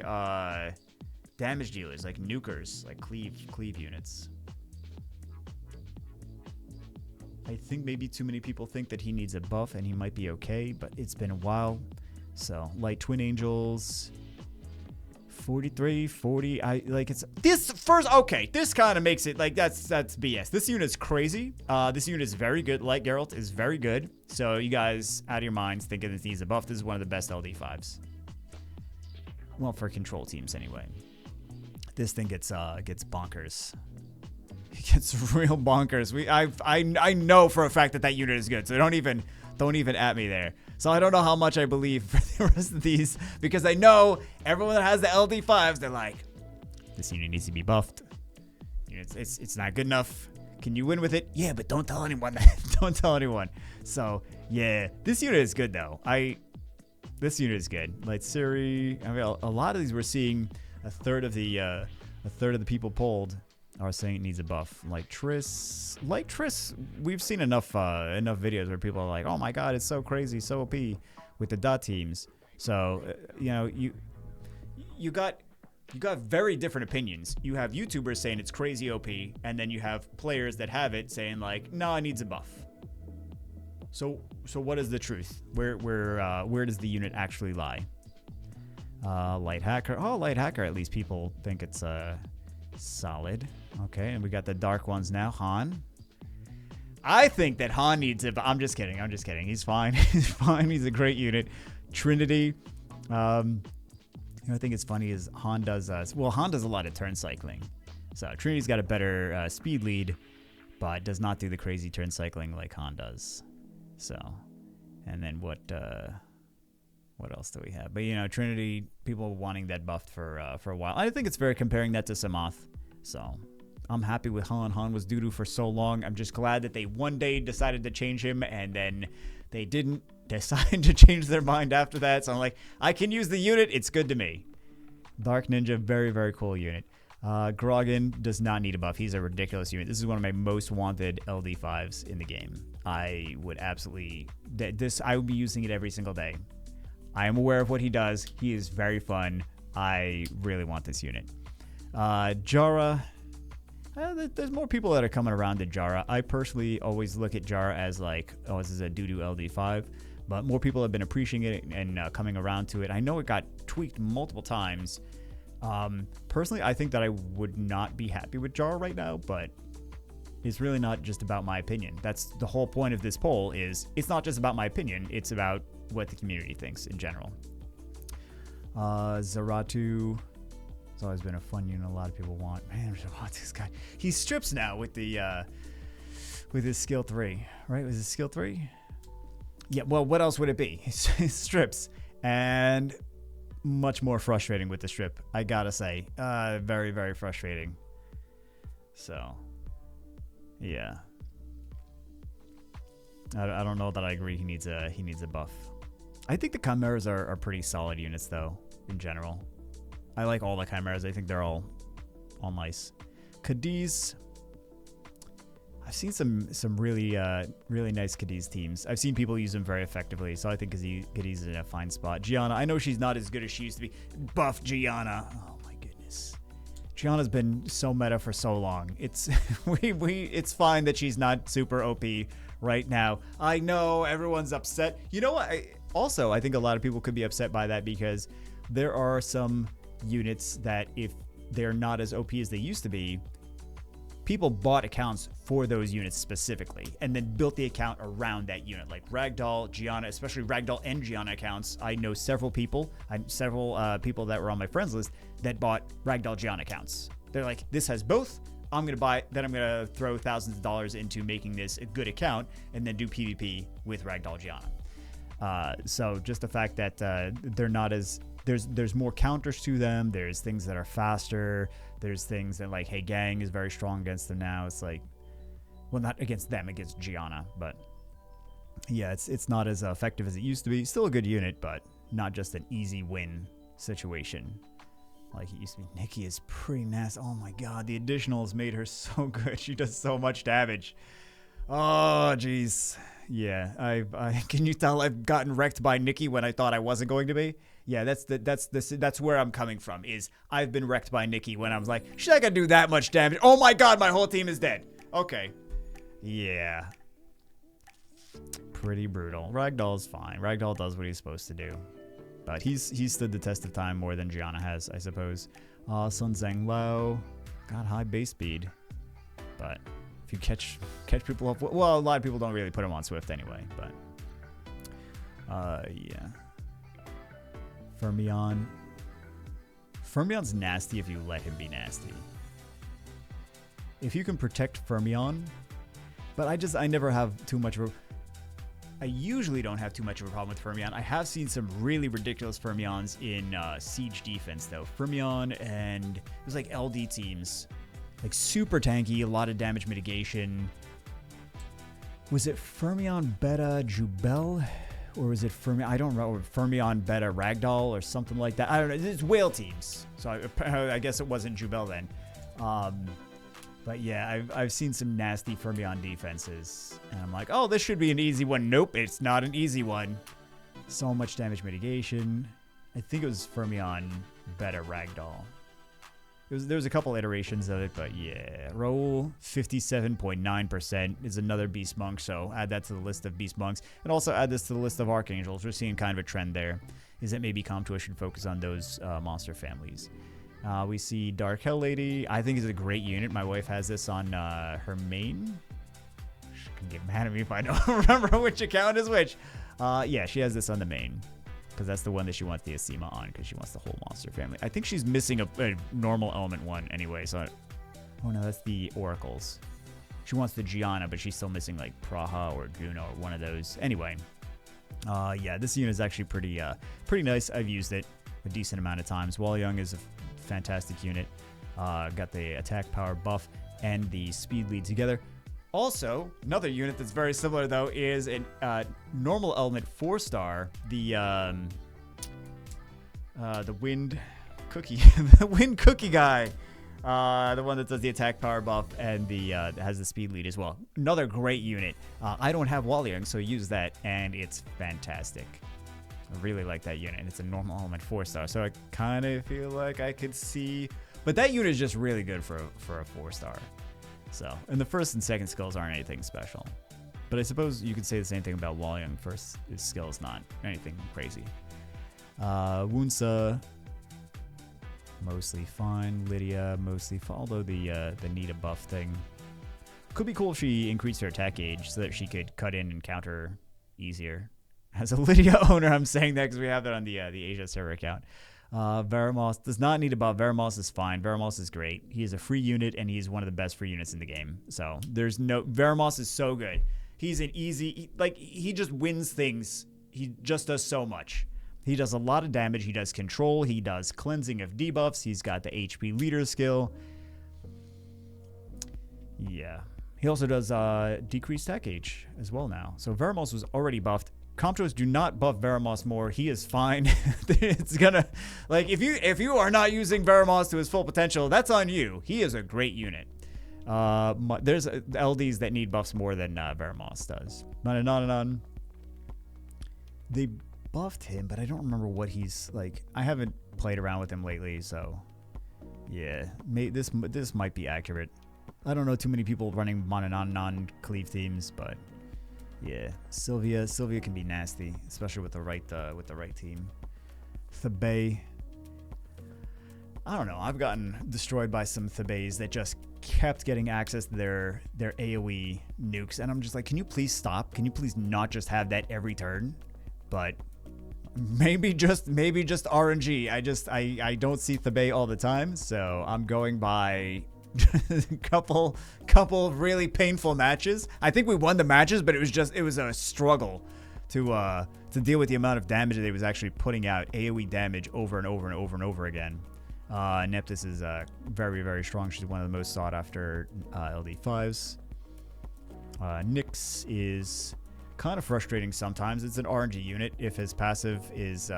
Speaker 1: damage dealers like nukers, like cleave units. I think maybe too many people think that he needs a buff and he might be okay, but it's been a while. So, Light Twin Angels, 43, 40. This kind of makes it like that's BS. This unit's crazy. This unit is very good. Light Geralt is very good. So, you guys out of your minds thinking this needs a buff. This is one of the best LD5s. Well, for control teams anyway. This thing gets bonkers. It gets real bonkers. I know for a fact that unit is good, so don't even at me there. So I don't know how much I believe for the rest of these, because I know everyone that has the LD5s, they're like, this unit needs to be buffed. It's not good enough. Can you win with it? Yeah, but don't tell anyone. Don't tell anyone. So yeah, this unit is good though. This unit is good. Like Siri, I mean, a lot of these we're seeing a third of the people polled are saying it needs a buff. Like Triss, we've seen enough videos where people are like, oh my god, it's so crazy, so OP with the dot teams. So you got very different opinions. You have YouTubers saying it's crazy OP, and then you have players that have it saying like, no, it needs a buff. So what is the truth? Where does the unit actually lie? Light Hacker. Oh, Light Hacker. At least people think it's solid. Okay, and we got the dark ones now. Han. I think that Han needs it, but I'm just kidding. He's fine. He's fine. He's a great unit. Trinity. I think it's funny is Han does a lot of turn cycling. So Trinity's got a better speed lead, but does not do the crazy turn cycling like Han does. So, and then what else do we have? But Trinity, people wanting that buffed for a while. I think it's fair comparing that to Samoth. So I'm happy with Han. Han was doo-doo for so long. I'm just glad that they one day decided to change him, and then they didn't decide to change their mind after that. So I'm like, I can use the unit. It's good to me. Dark Ninja, very, very cool unit. Grogan does not need a buff. He's a ridiculous unit. This is one of my most wanted LD5s in the game. I would absolutely... I would be using it every single day. I am aware of what he does. He is very fun. I really want this unit. Jara. There's more people that are coming around to Jara. I personally always look at Jara as like, oh, this is a doo-doo LD5. But more people have been appreciating it and coming around to it. I know it got tweaked multiple times. Personally, I think that I would not be happy with Jara right now, but it's really not just about my opinion. That's the whole point of this poll is it's not just about my opinion. It's about what the community thinks in general. Zaratu. It's always been a fun unit a lot of people want. Man, this guy. He strips now with his skill 3, right? Was it skill 3? Yeah, well, what else would it be? He strips. and much more frustrating with the strip, I gotta say. Very, very frustrating. So, yeah. I don't know that I agree he needs a buff. I think the Chimeras are pretty solid units, though, in general. I like all the Chimeras. I think they're all nice. Cadiz, I've seen some really really nice Cadiz teams. I've seen people use them very effectively, so I think Cadiz is in a fine spot. Gianna, I know she's not as good as she used to be. Buff Gianna. Oh my goodness. Gianna's been so meta for so long. It's it's fine that she's not super OP right now. I know everyone's upset. You know what? I think a lot of people could be upset by that because there are some units that if they're not as OP as they used to be, people bought accounts for those units specifically and then built the account around that unit, like Ragdoll, Gianna, especially Ragdoll and Gianna accounts. I know several people that were on my friends list that bought Ragdoll Gianna accounts. They're like, this has both. I'm going to buy it. Then I'm going to throw thousands of dollars into making this a good account and then do PvP with Ragdoll Gianna. So just the fact that they're not as... There's more counters to them. There's things that are faster. There's things that, like, hey, Gang is very strong against them now. It's like, well, not against them, against Gianna. But yeah, it's not as effective as it used to be. Still a good unit, but not just an easy win situation like it used to be. Nikki is pretty nasty. Oh my god, the additionals made her so good. She does so much damage. Oh, jeez. Yeah, I can you tell I've gotten wrecked by Nikki when I thought I wasn't going to be? Yeah, that's where I'm coming from. Is I've been wrecked by Nikki when I was like, she's not gonna do that much damage. Oh my god, my whole team is dead. Okay, yeah, pretty brutal. Ragdoll's fine. Ragdoll does what he's supposed to do, but he's stood the test of time more than Gianna has, I suppose. Sun Zhang Lao got high base speed, but if you catch people off, well, a lot of people don't really put him on Swift anyway, but yeah. Fermion's nasty if you let him be nasty. If you can protect Fermion, but I never have too much of a... I usually don't have too much of a problem with Fermion. I have seen some really ridiculous Fermions in Siege defense, though. Fermion and... it was like LD teams. Like super tanky, a lot of damage mitigation. Was it Fermion Beta Jubel? Or was it Fermion? I don't know. Fermion Beta Ragdoll or something like that. I don't know. It's whale teams. So I guess it wasn't Jubel then. But yeah, I've seen some nasty Fermion defenses. And I'm like, oh, this should be an easy one. Nope, it's not an easy one. So much damage mitigation. I think it was Fermion Beta Ragdoll. There was a couple iterations of it, but yeah. Raoul, 57.9% is another Beast Monk, so add that to the list of Beast Monks. And also add this to the list of Archangels. We're seeing kind of a trend there, is that maybe Comtour should focus on those monster families. We see Dark Hell Lady. I think is a great unit. My wife has this on her main. She can get mad at me if I don't remember which account is which. Yeah, she has this on the main. Because that's the one that she wants the Asima on, because she wants the whole monster family. I think she's missing a normal element one anyway, so... oh no, that's the Oracles. She wants the Gianna, but she's still missing like Praha or Juno or one of those. Anyway, yeah, this unit is actually pretty nice. I've used it a decent amount of times. Wall Young is a fantastic unit. Got the attack power buff and the speed lead together. Also, another unit that's very similar, though, is a normal element 4-star, the Wind Cookie, the Wind Cookie guy, the one that does the attack power buff and the has the speed lead as well. Another great unit. I don't have Walliang, so I use that, and it's fantastic. I really like that unit, and it's a normal element 4-star, so I kind of feel like I could see... but that unit is just really good for a 4-star. So, and the first and second skills aren't anything special. But I suppose you could say the same thing about Walliang. First skill is not anything crazy. Wunsa, mostly fine. Lydia, mostly fine. Although the need a buff thing could be cool if she increased her attack gauge so that she could cut in and counter easier. As a Lydia owner, I'm saying that because we have that on the Asia server account. Veramos does not need a buff. Veramos is fine. Veramos is great. He is a free unit, and he's one of the best free units in the game. So there's no... Veramos is so good. He's an easy... he just wins things. He just does so much. He does a lot of damage. He does control. He does cleansing of debuffs. He's got the HP leader skill. Yeah. He also does decreased attack age as well now. So Veramos was already buffed. Comptos do not buff Veramos more. He is fine. It's gonna, like, if you are not using Veramos to his full potential, that's on you. He is a great unit. There's LDs that need buffs more than Veramos does. None. They buffed him, but I don't remember what he's like. I haven't played around with him lately, so yeah, this might be accurate. I don't know too many people running non cleave teams, but yeah, Sylvia can be nasty, especially with the right team. Thebei, I don't know. I've gotten destroyed by some Thebeis that just kept getting access to their AoE nukes, and I'm just like, can you please stop? Can you please not just have that every turn? But maybe just RNG. I don't see Thebei all the time, so I'm going by a couple of really painful matches. I think we won the matches, but it was a struggle to deal with the amount of damage that he was actually putting out, AoE damage over and over and over and over again. Neptus is very, very strong. She's one of the most sought after LD5s. Nyx is kind of frustrating sometimes. It's an RNG unit. If his passive is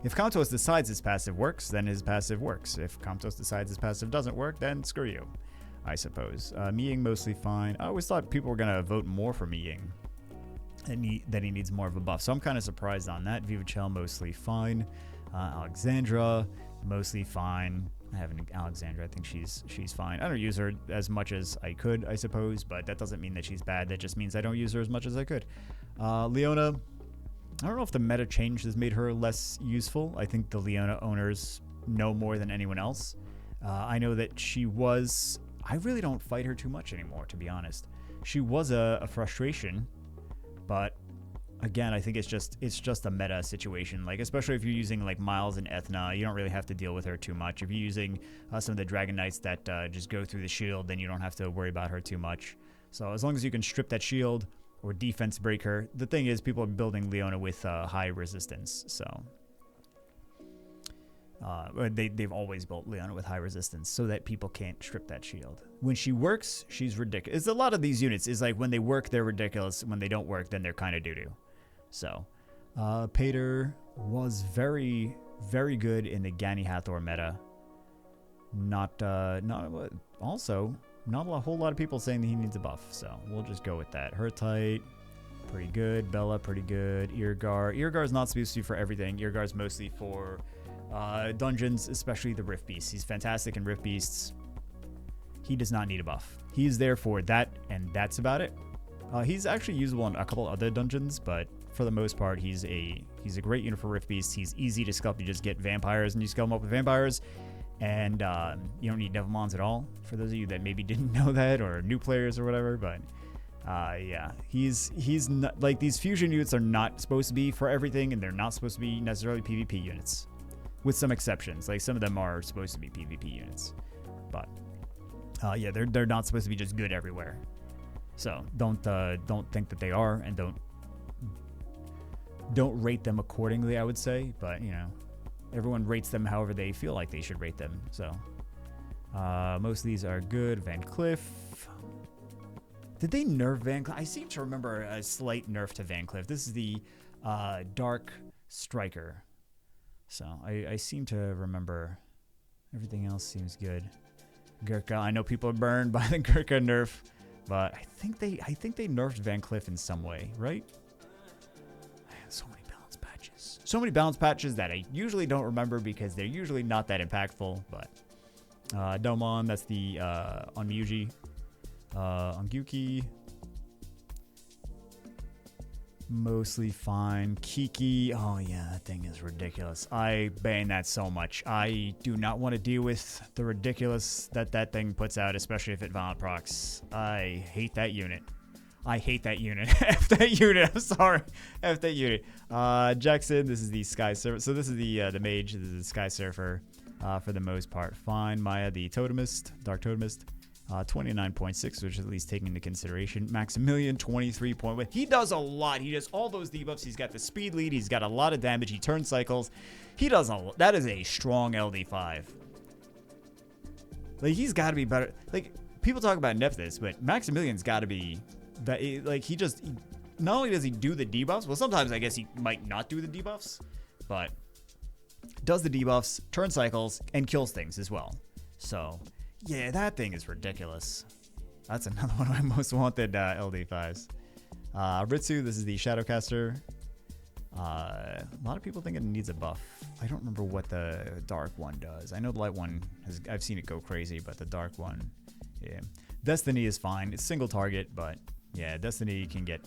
Speaker 1: if Comptos decides his passive works, then his passive works. If Comptos decides his passive doesn't work, then screw you, I suppose. Miying mostly fine. I always thought people were gonna vote more for Miying, and that he needs more of a buff, so I'm kind of surprised on that. Vivachel mostly fine. Alexandra mostly fine. I have an Alexandra. I think she's fine. I don't use her as much as I could, I suppose, but that doesn't mean that she's bad. That just means I don't use her as much as I could. Leona, I don't know if the meta change has made her less useful. I think the Leona owners know more than anyone else. I know that I really don't fight her too much anymore, to be honest. She was a frustration, but again, I think it's just a meta situation. Like, especially if you're using like Miles and Ethna, you don't really have to deal with her too much. If you're using some of the Dragon Knights that just go through the shield, then you don't have to worry about her too much. So as long as you can strip that shield or defense break her, the thing is, people are building Leona with high resistance. So they've always built Leona with high resistance so that people can't strip that shield. When she works, she's ridiculous. It's a lot of these units is like when they work, they're ridiculous. When they don't work, then they're kind of doo-doo. So, Pater was very, very good in the Gani Hathor meta. Not a whole lot of people saying that he needs a buff, so we'll just go with that. Hertite, pretty good. Bella, pretty good. Irgar is not supposed to be for everything. Irgar is mostly for dungeons, especially the Rift Beasts. He's fantastic in Rift Beasts. He does not need a buff. He's there for that, and that's about it. He's actually usable in a couple other dungeons, but for the most part, he's a great unit for Rift Beasts. He's easy to sculpt. You just get vampires, and you scale them up with vampires, and you don't need Devimons at all. For those of you that maybe didn't know that, or new players or whatever, but yeah, he's not, like, these fusion units are not supposed to be for everything, and they're not supposed to be necessarily PvP units, with some exceptions. Like, some of them are supposed to be PvP units, but yeah, they're not supposed to be just good everywhere. So don't think that they are, and don't rate them accordingly, I would say. But, you know, everyone rates them however they feel like they should rate them. So most of these are good. Van Cliff. Did they nerf Van Cliff? I seem to remember a slight nerf to Van Cliff. This is the Dark Striker. So I seem to remember. Everything else seems good. Gurkha. I know people are burned by the Gurkha nerf, but I think they nerfed Van Cliff in some way, right? So many balance patches. So many balance patches that I usually don't remember because they're usually not that impactful. But Domon, that's the Onmyuji. Ongyuki, mostly fine. Kiki, oh yeah, that thing is ridiculous. I ban that so much. I do not want to deal with the ridiculous that thing puts out, especially if it violent procs. I hate that unit. F that unit. I'm sorry. F that unit. Jackson, this is the Sky Surfer. So this is the mage. This is the Sky Surfer for the most part. Fine. Maya, the Totemist, Dark Totemist. 29.6, which is at least taken into consideration. Maximilian, 23.1. He does a lot. He does all those debuffs. He's got the speed lead. He's got a lot of damage. He turns cycles. He does a lot. That is a strong LD5. Like, he's got to be better. Like, people talk about nerf this, but Maximilian's got to be... that. Like, he just... Not only does he do the debuffs, well, sometimes I guess he might not do the debuffs, but does the debuffs, turns cycles, and kills things as well. So... yeah, that thing is ridiculous. That's another one of my most wanted LD5s. Ritsu, this is the Shadowcaster. A lot of people think it needs a buff. I don't remember what the dark one does. I know the light one, I've seen it go crazy, but the dark one, yeah. Destiny is fine. It's single target, but yeah, Destiny can get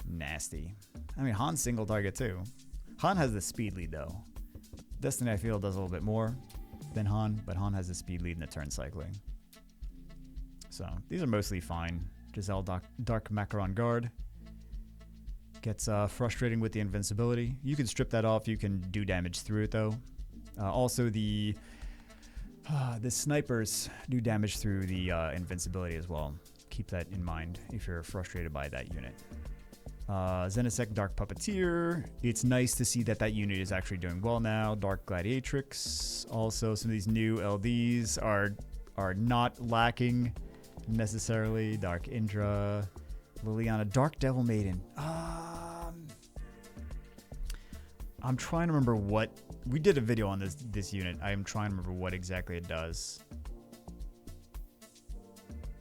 Speaker 1: nasty. I mean, Han's single target too. Han has the speed lead though. Destiny, I feel, does a little bit more than Han, but Han has the speed lead in the turn cycling. So these are mostly fine. Giselle Dark Macaron Guard gets frustrating with the invincibility. You can strip that off. You can do damage through it though. Also the snipers do damage through the invincibility as well. Keep that in mind if you're frustrated by that unit. Zenisek Dark Puppeteer. It's nice to see that unit is actually doing well now. Dark Gladiatrix. Also, some of these new LDs are not lacking necessarily. Dark Indra. Liliana. Dark Devil Maiden. I'm trying to remember what... we did a video on this unit. I am trying to remember what exactly it does.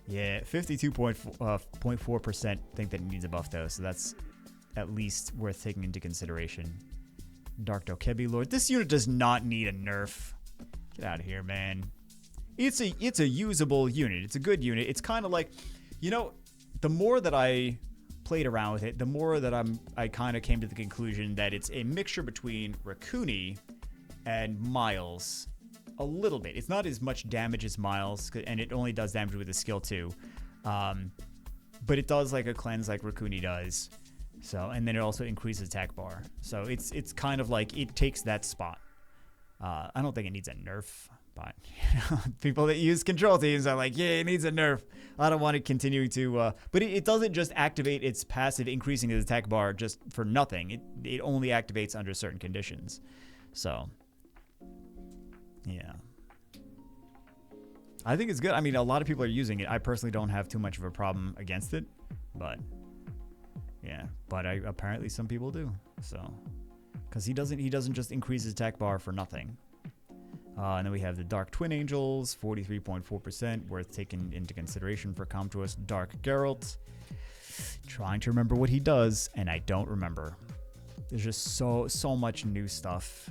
Speaker 1: Yeah, 52.4% think that it needs a buff though, so that's at least worth taking into consideration. Dark Dokebi Lord. This unit does not need a nerf. Get out of here, man. It's a usable unit. It's a good unit. It's kind of like, you know, the more that I played around with it, the more that I kind of came to the conclusion that it's a mixture between Rakuni and Miles. A little bit. It's not as much damage as Miles, and it only does damage with a skill too. But it does like a cleanse like Rakuni does. So, and then it also increases attack bar. So it's kind of like it takes that spot. I don't think it needs a nerf, but you know, people that use control teams are like, yeah, it needs a nerf. I don't want to continue to, but it doesn't just activate its passive increasing its attack bar just for nothing. It only activates under certain conditions. So, yeah. I think it's good. I mean, a lot of people are using it. I personally don't have too much of a problem against it, but yeah, but apparently some people do. So, because he doesn't just increase his attack bar for nothing. And then we have the Dark Twin Angels, 43.4%, worth taking into consideration for Comtuous. Dark Geralt, trying to remember what he does, and I don't remember. There's just so much new stuff,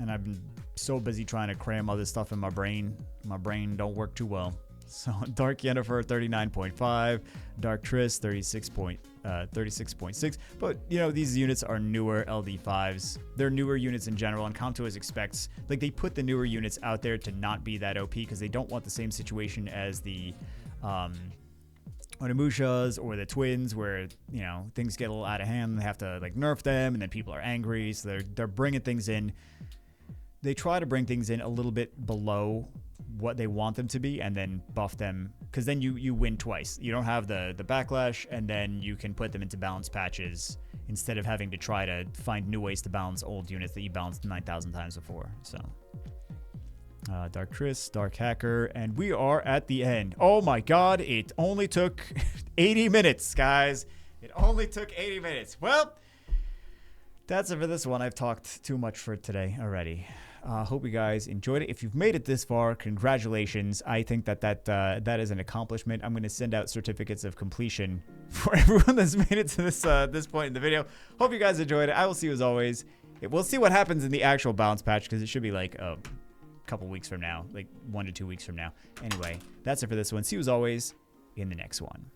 Speaker 1: and I've been so busy trying to cram other stuff in my brain. My brain don't work too well. So Dark Yennefer, 39.5, Dark Triss, 36.6. But you know, these units are newer LD5s. They're newer units in general, and Comtuous expects, like, they put the newer units out there to not be that OP because they don't want the same situation as the Onimushas or the twins, where, you know, things get a little out of hand. They have to like nerf them, and then people are angry. So they're bringing things in. They try to bring things in a little bit below what they want them to be, and then buff them, because then you win twice. You don't have the backlash, and then you can put them into balance patches instead of having to try to find new ways to balance old units that you balanced 9,000 times before. So Dark Triss, Dark Hacker, and we are at the end. Oh my god, it only took 80 minutes, guys. It only took 80 minutes. Well, that's it for this one. I've talked too much for today already. Hope you guys enjoyed it. If you've made it this far, congratulations. I think that is an accomplishment. I'm going to send out certificates of completion for everyone that's made it to this point in the video. Hope you guys enjoyed it. I will see you as always. We'll see what happens in the actual balance patch, because it should be like a couple weeks from now, like 1 to 2 weeks from now. Anyway, that's it for this one. See you as always in the next one.